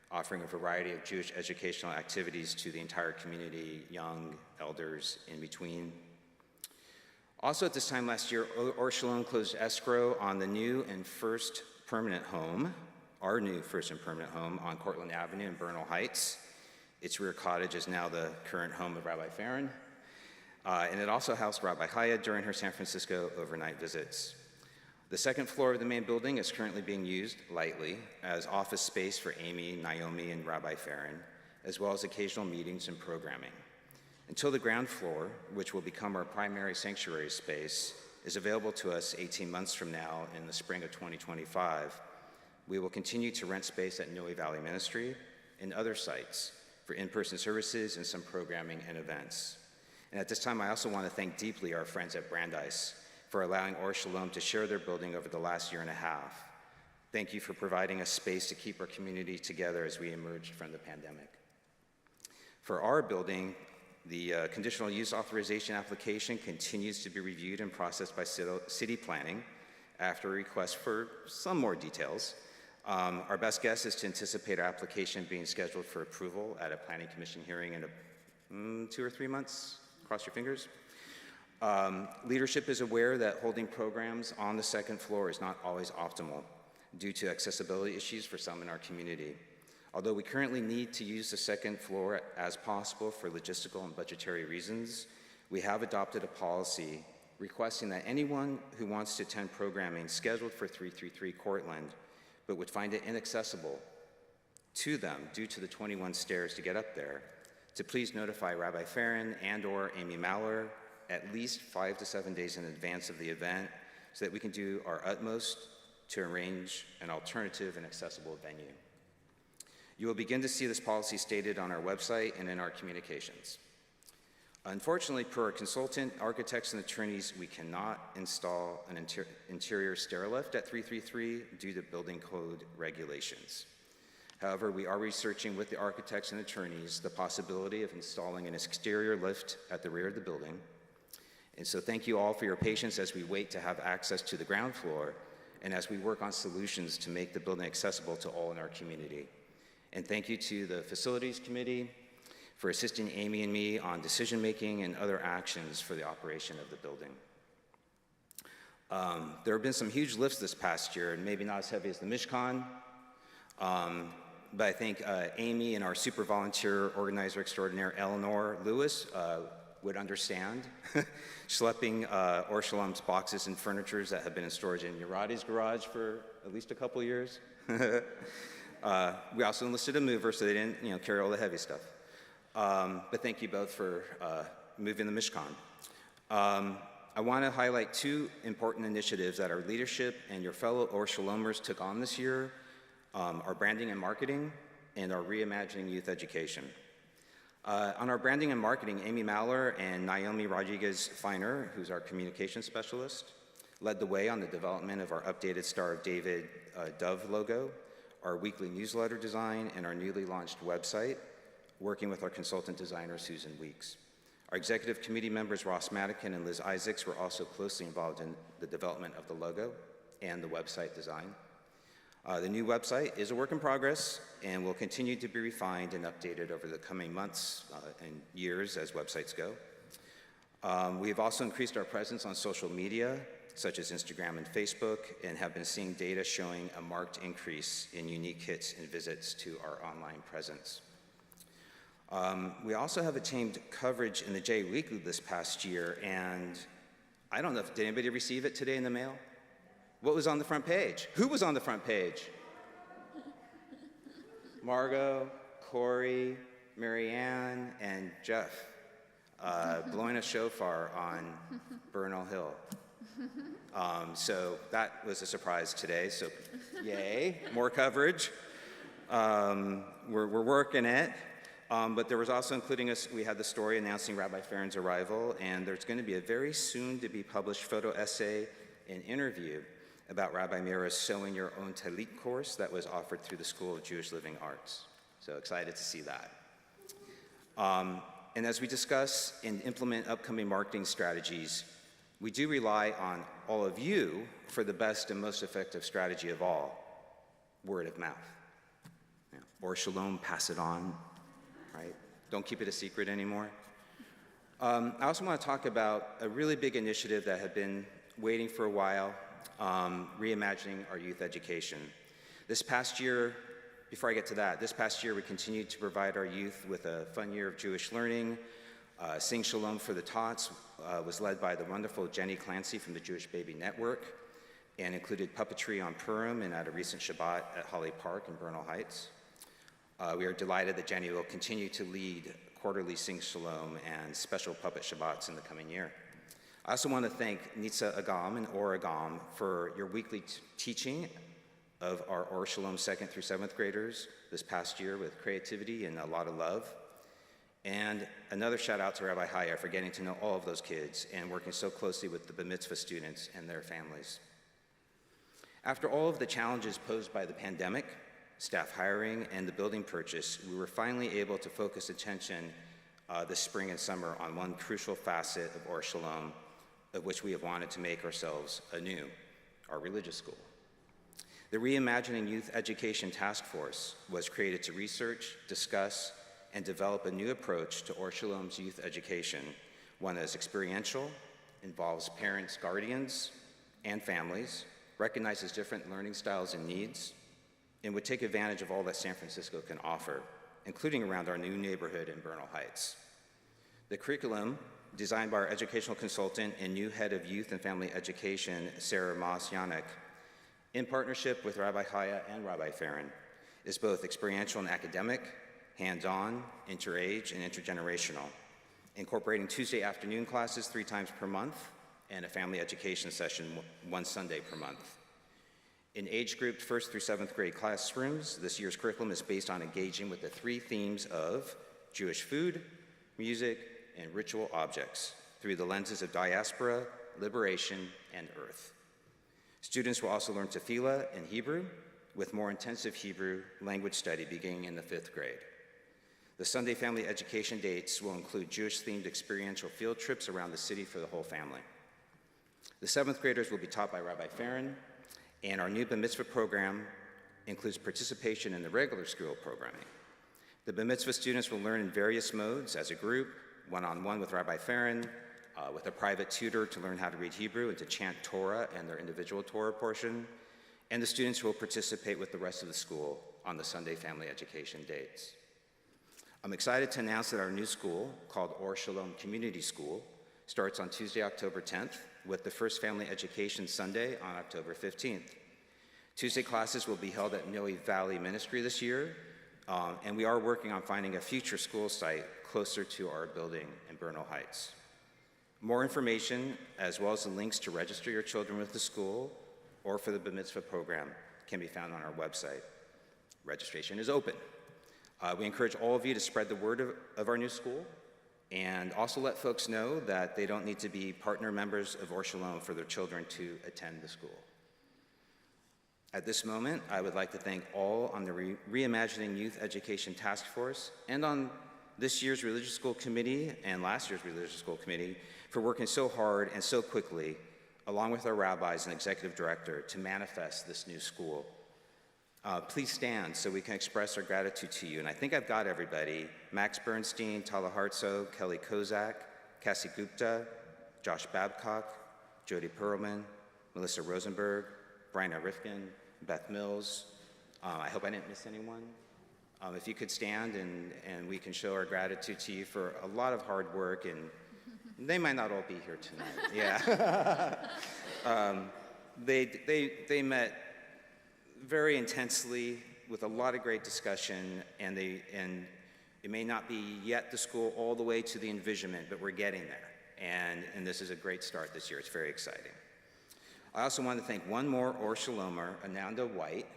offering a variety of Jewish educational activities to the entire community, young, elders, in between. Also at this time last year, Or Shalom closed escrow on the new and first permanent home, our new first and permanent home on Cortlandt Avenue in Bernal Heights. Its rear cottage is now the current home of Rabbi Farron. And it also housed Rabbi Chaya during her San Francisco overnight visits. The second floor of the main building is currently being used lightly as office space for Amy, Naomi, and Rabbi Farron, as well as occasional meetings and programming. Until the ground floor, which will become our primary sanctuary space, is available to us 18 months from now in the spring of 2025, we will continue to rent space at Noe Valley Ministry and other sites for in-person services and some programming and events. And at this time, I also want to thank deeply our friends at Brandeis for allowing Or Shalom to share their building over the last year and a half. Thank you for providing us space to keep our community together as we emerged from the pandemic. For our building, the conditional use authorization application continues to be reviewed and processed by city planning after a request for some more details. Our best guess is to anticipate our application being scheduled for approval at a planning commission hearing in 2 or 3 months. Cross your fingers. Leadership is aware that holding programs on the second floor is not always optimal due to accessibility issues for some in our community. Although we currently need to use the second floor as possible for logistical and budgetary reasons, we have adopted a policy requesting that anyone who wants to attend programming scheduled for 333 Cortlandt but would find it inaccessible to them due to the 21 stairs to get up there, to please notify Rabbi Farron and/or Amy Maller at least 5 to 7 days in advance of the event so that we can do our utmost to arrange an alternative and accessible venue. You will begin to see this policy stated on our website and in our communications. Unfortunately, per our consultant, architects, and attorneys, we cannot install an interior stair lift at 333 due to building code regulations. However, we are researching with the architects and attorneys the possibility of installing an exterior lift at the rear of the building. And so thank you all for your patience as we wait to have access to the ground floor and as we work on solutions to make the building accessible to all in our community. And thank you to the Facilities Committee for assisting Amy and me on decision-making and other actions for the operation of the building. There have been some huge lifts this past year, and maybe not as heavy as the Mishkan, but I think Amy and our super volunteer organizer extraordinaire, Eleanor Lewis, would understand schlepping Or Shalom's boxes and furnitures that have been in storage in Urati's garage for at least a couple years. We also enlisted a mover so they didn't carry all the heavy stuff. But thank you both for moving the Mishkan. I want to highlight 2 important initiatives that our leadership and your fellow Or Shalomers took on this year, our branding and marketing, and our reimagining youth education. On our branding and marketing, Amy Maller and Naomi Rodriguez-Feiner, who's our communication specialist, led the way on the development of our updated Star of David Dove logo, our weekly newsletter design, and our newly launched website, working with our consultant designer, Susan Weeks. Our executive committee members, Ross Madigan and Liz Isaacs, were also closely involved in the development of the logo and the website design. The new website is a work in progress and will continue to be refined and updated over the coming months and years as websites go. We have also increased our presence on social media, such as Instagram and Facebook, and have been seeing data showing a marked increase in unique hits and visits to our online presence. We also have attained coverage in the J Weekly this past year, and I don't know if, did anybody receive it today in the mail? What was on the front page? Who was on the front page? Margot, Corey, Marianne, and Jeff blowing a shofar on Bernal Hill. So that was a surprise today, so yay, more coverage. We're working it. But there was also including us, we had the story announcing Rabbi Farron's arrival, and there's going to be a very soon to be published photo essay and interview about Rabbi Mira's Sewing Your Own Talit course that was offered through the School of Jewish Living Arts. So excited to see that. And as we discuss and implement upcoming marketing strategies, we do rely on all of you for the best and most effective strategy of all, word of mouth. Yeah. Or Shalom, pass it on. Right? Don't keep it a secret anymore. I also want to talk about a really big initiative that had been waiting for a while, reimagining our youth education. This past year, before I get to that, this past year we continued to provide our youth with a fun year of Jewish learning. Sing Shalom for the Tots was led by the wonderful Jenny Clancy from the Jewish Baby Network and included puppetry on Purim and at a recent Shabbat at Holly Park in Bernal Heights. We are delighted that Jenny will continue to lead quarterly Sing Shalom and special puppet Shabbats in the coming year. I also want to thank Nitza Agam and Or Agam for your weekly teaching of our Or Shalom 2nd through 7th graders this past year with creativity and a lot of love. And another shout out to Rabbi Haya for getting to know all of those kids and working so closely with the Bar Mitzvah students and their families. After all of the challenges posed by the pandemic, staff hiring, and the building purchase, we were finally able to focus attention this spring and summer on one crucial facet of Or Shalom, of which we have wanted to make ourselves anew, our religious school. The Reimagining Youth Education Task Force was created to research, discuss, and develop a new approach to Or Shalom's youth education, one that is experiential, involves parents, guardians, and families, recognizes different learning styles and needs, and would take advantage of all that San Francisco can offer, including around our new neighborhood in Bernal Heights. The curriculum, designed by our educational consultant and new head of youth and family education, Sarah Moss-Yannick, in partnership with Rabbi Haya and Rabbi Farron, is both experiential and academic, hands-on, inter-age, and intergenerational, incorporating Tuesday afternoon classes 3 times per month and a family education session 1 Sunday per month. In age-grouped 1st through 7th grade classrooms, this year's curriculum is based on engaging with the 3 themes of Jewish food, music, and ritual objects through the lenses of diaspora, liberation, and earth. Students will also learn tefillah and Hebrew, with more intensive Hebrew language study beginning in the 5th grade. The Sunday family education dates will include Jewish-themed experiential field trips around the city for the whole family. The 7th graders will be taught by Rabbi Farron, and our new Bar Mitzvah program includes participation in the regular school programming. The Bar Mitzvah students will learn in various modes as a group, one-on-one with Rabbi Farron, with a private tutor to learn how to read Hebrew and to chant Torah and their individual Torah portion, and the students will participate with the rest of the school on the Sunday family education dates. I'm excited to announce that our new school, called Or Shalom Community School, starts on Tuesday, October 10th, with the first Family Education Sunday on October 15th. Tuesday classes will be held at Noe Valley Ministry this year, and we are working on finding a future school site closer to our building in Bernal Heights. More information, as well as the links to register your children with the school or for the Bar Mitzvah program, can be found on our website. Registration is open. We encourage all of you to spread the word of our new school, and also let folks know that they don't need to be partner members of Or Shalom for their children to attend the school. At this moment, I would like to thank all on the Reimagining Youth Education Task Force and on this year's Religious School Committee and last year's Religious School Committee for working so hard and so quickly, along with our rabbis and executive director, to manifest this new school. Please stand so we can express our gratitude to you. And I think I've got everybody: Max Bernstein, Tala Hartso, Kelly Kozak, Cassie Gupta, Josh Babcock, Jody Perlman, Melissa Rosenberg, Bryna Rifkin, Beth Mills. I hope I didn't miss anyone. If you could stand and we can show our gratitude to you for a lot of hard work, and they might not all be here tonight. Yeah. They met very intensely with a lot of great discussion, and it may not be yet the school all the way to the envisionment, but we're getting there. And this is a great start this year. It's very exciting. I also want to thank one more Or Shalomer, Ananda White,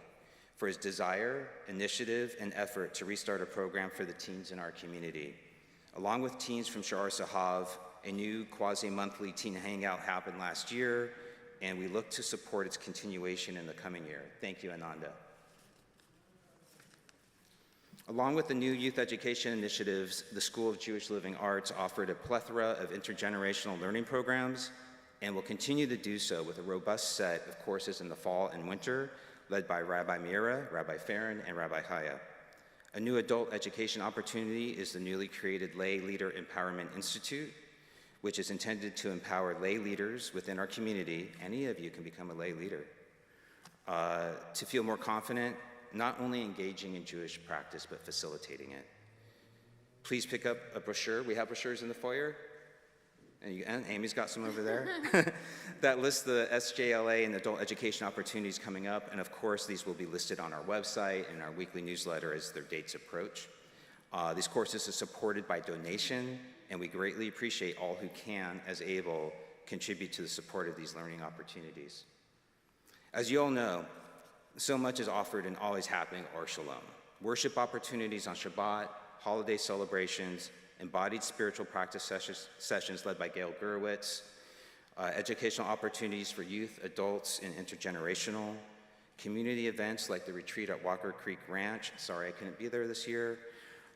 for his desire, initiative, and effort to restart a program for the teens in our community. Along with teens from Sha'ar Sahav, a new quasi-monthly teen hangout happened last year, and we look to support its continuation in the coming year. Thank you, Ananda. Along with the new youth education initiatives, the School of Jewish Living Arts offered a plethora of intergenerational learning programs and will continue to do so with a robust set of courses in the fall and winter, led by Rabbi Meira, Rabbi Farron, and Rabbi Chaya. A new adult education opportunity is the newly created Lay Leader Empowerment Institute, which is intended to empower lay leaders within our community, any of you can become a lay leader, to feel more confident, not only engaging in Jewish practice, but facilitating it. Please pick up a brochure. We have brochures in the foyer. And Amy's got some over there. That lists the SJLA and adult education opportunities coming up. And of course, these will be listed on our website and our weekly newsletter as their dates approach. These courses are supported by donation, and we greatly appreciate all who can, as able, contribute to the support of these learning opportunities. As you all know, so much is offered and always happening at Or Shalom. Worship opportunities on Shabbat, holiday celebrations, embodied spiritual practice sessions led by Gail Gurwitz, educational opportunities for youth, adults, and intergenerational, community events like the retreat at Walker Creek Ranch, sorry I couldn't be there this year,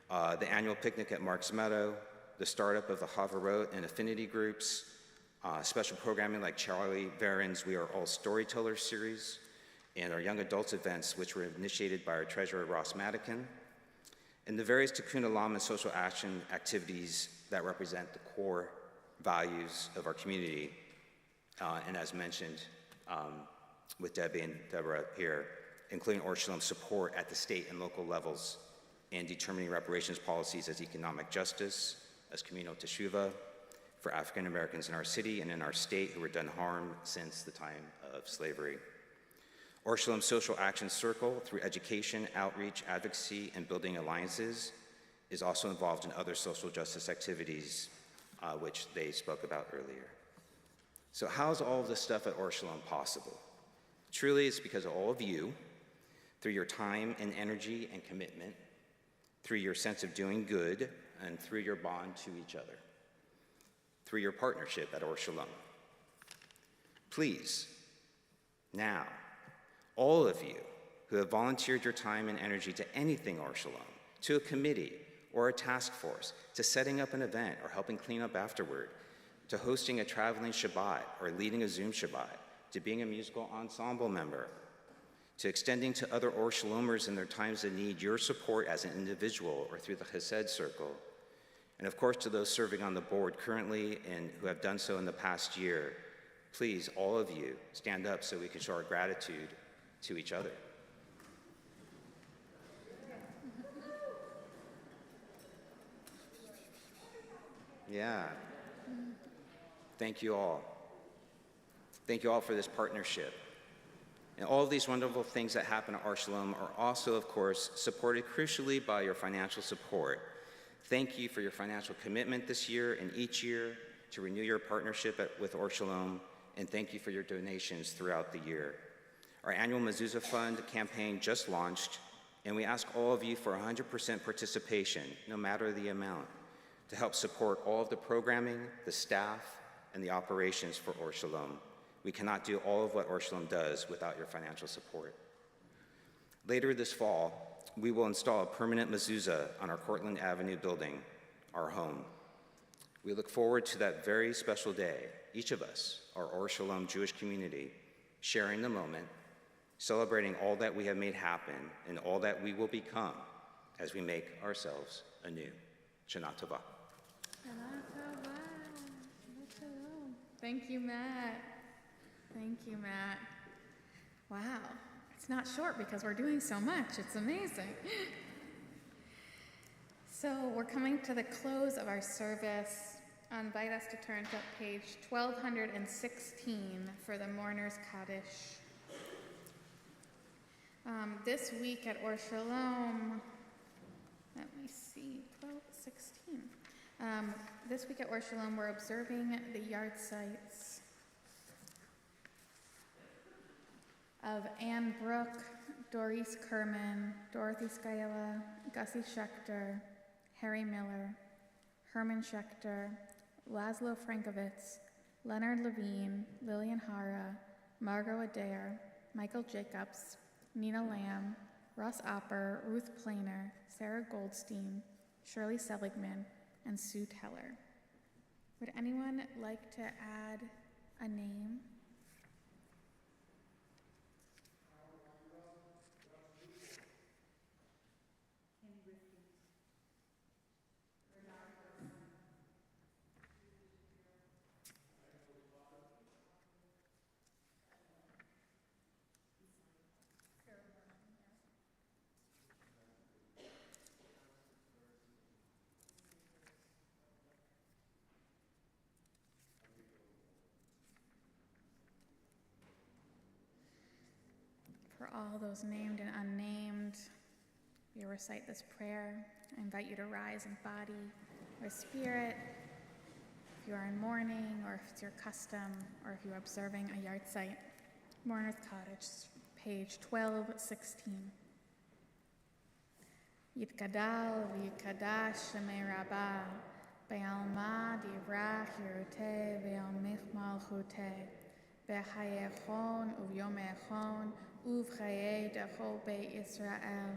the annual picnic at Marks Meadow, the startup of the Havarot and affinity groups, special programming like Charlie Varen's We Are All Storytellers series, and our young adults events, which were initiated by our treasurer, Ross Madigan, and the various Tikkun Olam and social action activities that represent the core values of our community. And as mentioned with Debbie and Deborah here, including Or Shalom's support at the state and local levels and determining reparations policies as economic justice, as communal teshuvah for African Americans in our city and in our state who were done harm since the time of slavery. Or Shalom's Social Action Circle, through education, outreach, advocacy, and building alliances, is also involved in other social justice activities, which they spoke about earlier. So how is all of this stuff at Or Shalom possible? Truly, it's because of all of you, through your time and energy and commitment, through your sense of doing good, and through your bond to each other, through your partnership at Or Shalom. Please, now, all of you who have volunteered your time and energy to anything Or Shalom, to a committee or a task force, to setting up an event or helping clean up afterward, to hosting a traveling Shabbat or leading a Zoom Shabbat, to being a musical ensemble member, to extending to other Or Shalomers in their times of need your support as an individual or through the Chesed Circle, and of course to those serving on the board currently and who have done so in the past year. Please, all of you, stand up so we can show our gratitude to each other. Yeah. Thank you all. Thank you all for this partnership. And all of these wonderful things that happen at Or Shalom are also, of course, supported crucially by your financial support. Thank you for your financial commitment this year and each year to renew your partnership with Or Shalom, and thank you for your donations throughout the year. Our annual Mezuzah Fund campaign just launched, and we ask all of you for 100% participation, no matter the amount, to help support all of the programming, the staff, and the operations for Or Shalom. We cannot do all of what Or Shalom does without your financial support. Later this fall, we will install a permanent mezuzah on our Cortlandt Avenue building, our home. We look forward to that very special day, each of us, our Or Shalom Jewish community, sharing the moment, celebrating all that we have made happen and all that we will become as we make ourselves anew. Shana Tova. Thank you, Matt. Thank you, Matt. Wow. It's not short because we're doing so much. It's amazing. So we're coming to the close of our service. I invite us to turn to page 1216 for the Mourner's Kaddish. This week at Or Shalom, let me see, 1216. This week at Or Shalom, we're observing the yard sites of Anne Brooke, Doris Kerman, Dorothy Skyella, Gussie Schechter, Harry Miller, Herman Schechter, Laszlo Frankovitz, Leonard Levine, Lillian Hara, Margot Adair, Michael Jacobs, Nina Lamb, Russ Opper, Ruth Planer, Sarah Goldstein, Shirley Seligman, and Sue Teller. Would anyone like to add a name? For all those named and unnamed, we recite this prayer. I invite you to rise in body or spirit, if you are in mourning, or if it's your custom, or if you're observing a yard site. Mourner's Cottage, page 1216. Yitkadal v'yikadash shemei Rabbah, be'alma divrach yiruteh ve'almich malchuteh, be'chayechon uvyomechon, ובחיי דכל בית ישראל,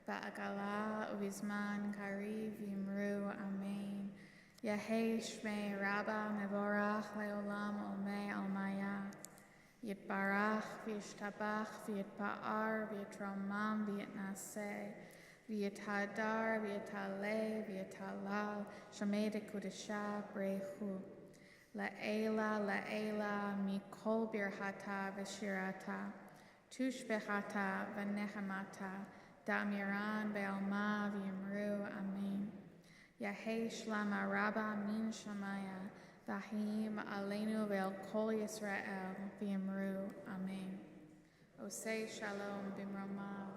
בעגלה ובזמן קריב יאמרו אמן. יהי שמי רבא מבורך לעולם עולמי עלמיה. יתברך וישתבח ויתפאר ויתרומם ויתנשא, ויתהדר ויתעלה ויתהלל, שמי דקודשה ברכו. לעילה לעילה מכל ברכתה ושירתה. Tushbechata v'nechemata, da'amiran be'alma v'yimru amen. Yahei shlama rabba min shamaya, v'ahim aleinu ve'al kol Yisrael v'yimru amen. Osei shalom b'mromav,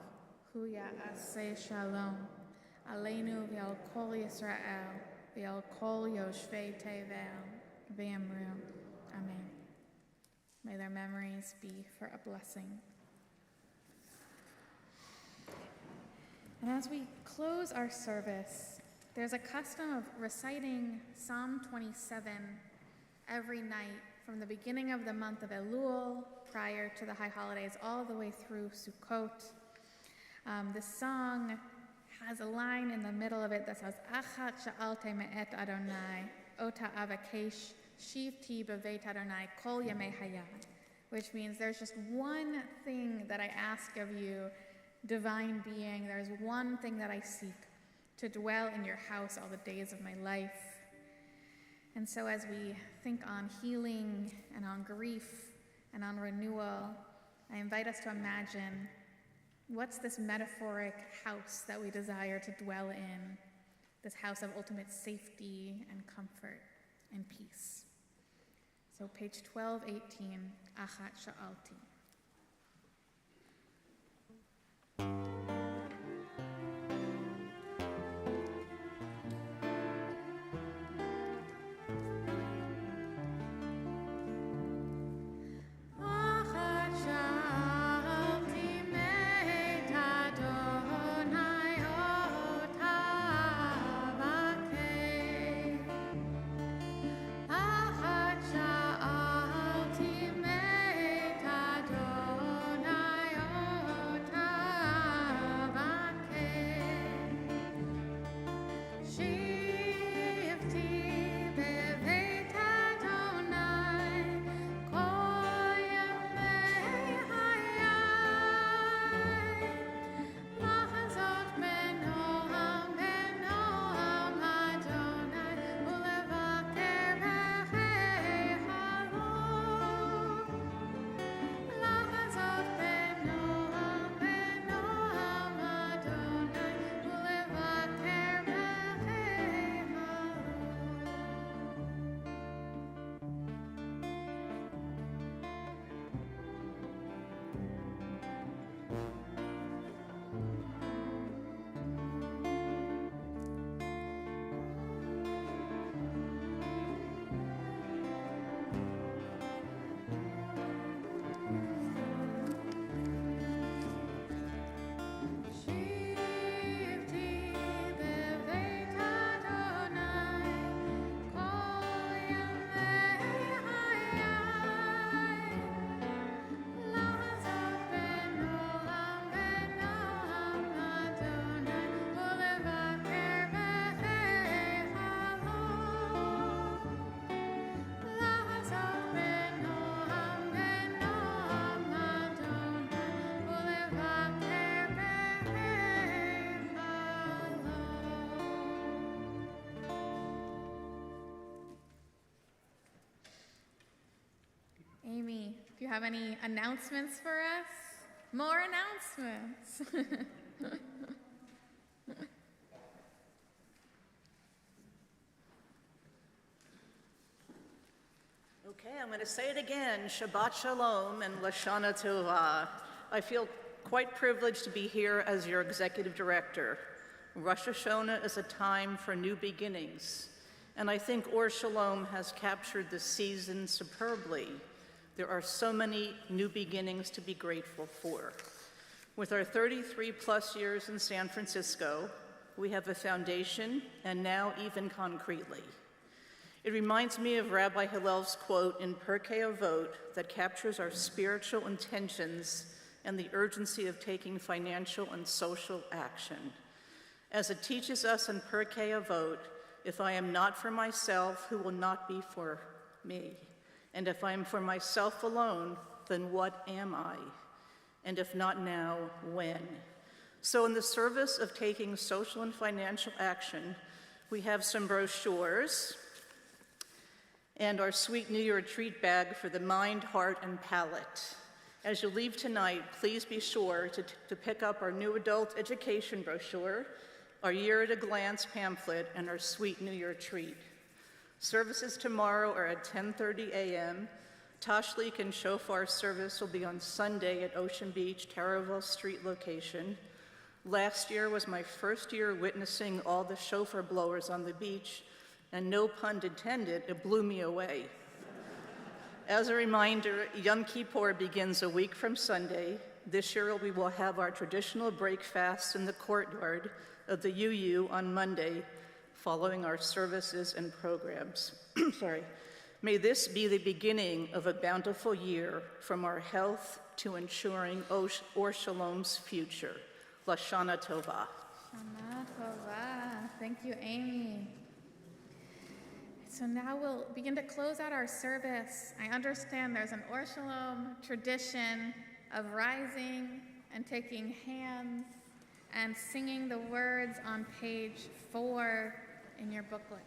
hu ya'aseh shalom, aleinu ve'al kol Yisrael, ve'al kol yoshvei tevel v'yimru amen. May their memories be for a blessing. And as we close our service, there's a custom of reciting Psalm 27 every night from the beginning of the month of Elul, prior to the high holidays, all the way through Sukkot. This song has a line in the middle of it that says, Achat sha'alte me'et Adonai, ota avakesh, shivti b'veit Adonai, kol yemei hayat, which means there's just one thing that I ask of you, divine being, there's one thing that I seek, to dwell in your house all the days of my life. And so as we think on healing and on grief and on renewal, I invite us to imagine, what's this metaphoric house that we desire to dwell in, this house of ultimate safety and comfort and peace? So page 1218, Achat Sha'alti. Achat sha'alti meit Adonai Amy, do you have any announcements for us? More announcements. Okay, I'm going to say it again. Shabbat Shalom and Lashana Tova. I feel quite privileged to be here as your executive director. Rosh Hashanah is a time for new beginnings, and I think Or Shalom has captured the season superbly. There are so many new beginnings to be grateful for. With our 33-plus years in San Francisco, we have a foundation, and now even concretely. It reminds me of Rabbi Hillel's quote in Pirkei Avot that captures our spiritual intentions and the urgency of taking financial and social action. As it teaches us in Pirkei Avot, if I am not for myself, who will not be for me? And if I am for myself alone, then what am I? And if not now, when? So in the service of taking social and financial action, we have some brochures and our sweet New Year treat bag for the mind, heart, and palate. As you leave tonight, please be sure to pick up our new adult education brochure, our Year at a Glance pamphlet, and our sweet New Year treat. Services tomorrow are at 10:30 a.m. Tashlik and Shofar service will be on Sunday at Ocean Beach, Taraval Street location. Last year was my first year witnessing all the shofar blowers on the beach, and no pun intended, it blew me away. As a reminder, Yom Kippur begins a week from Sunday. This year we will have our traditional break fast in the courtyard of the UU on Monday, following our services and programs. Sorry. May this be the beginning of a bountiful year, from our health to ensuring Or Shalom's future. Lashana Tova. Shana Tova. Thank you, Amy. So now we'll begin to close out our service. I understand there's an Or Shalom tradition of rising and taking hands and singing the words on page 4 in your booklet.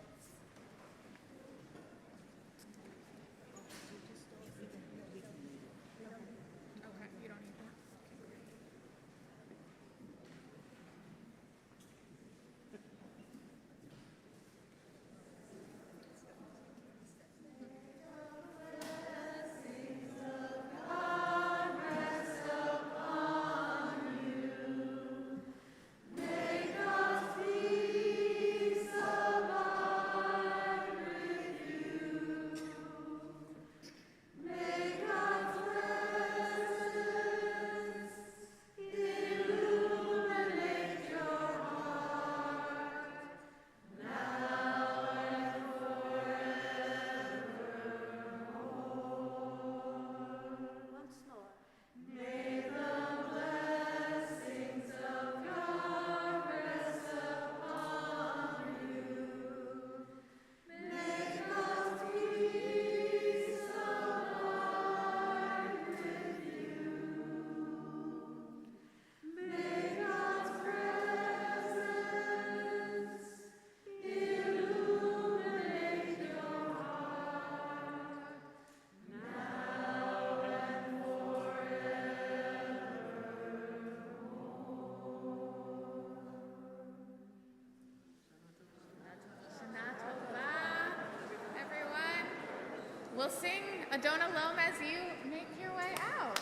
We'll sing Adon Alom as you make your way out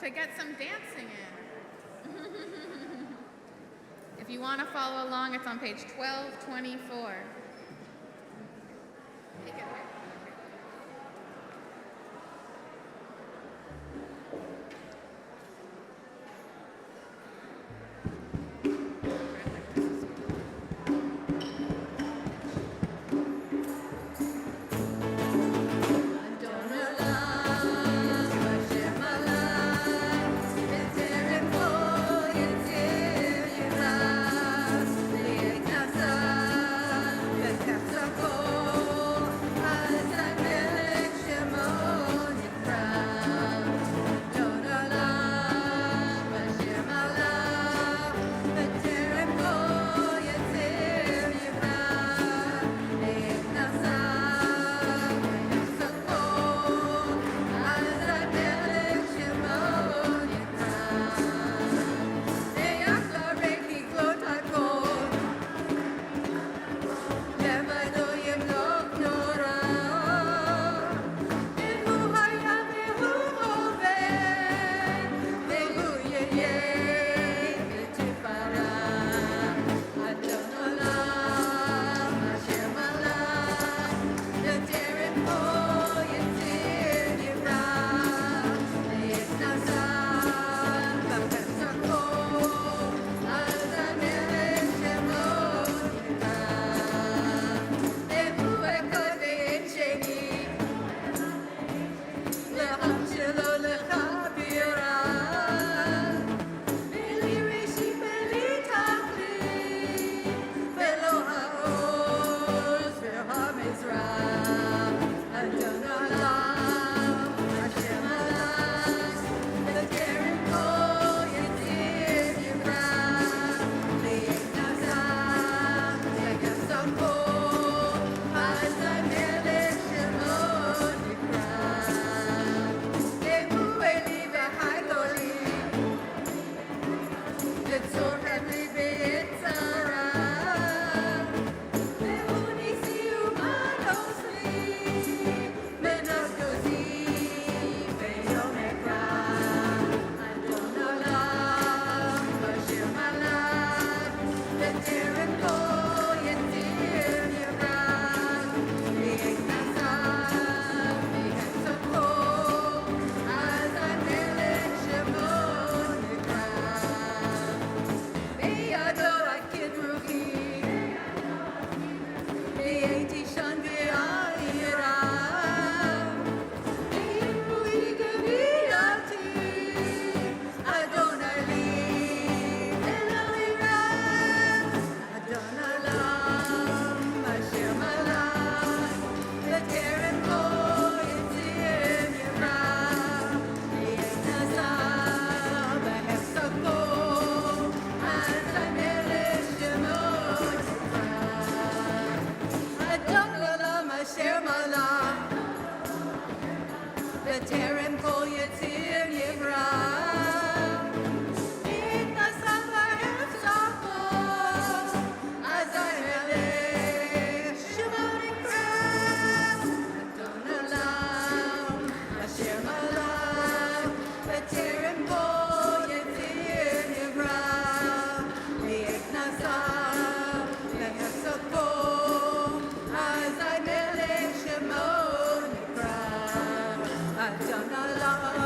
to get some dancing in. If you want to follow along, it's on page 1224. Take it away. Thank you. Adonai.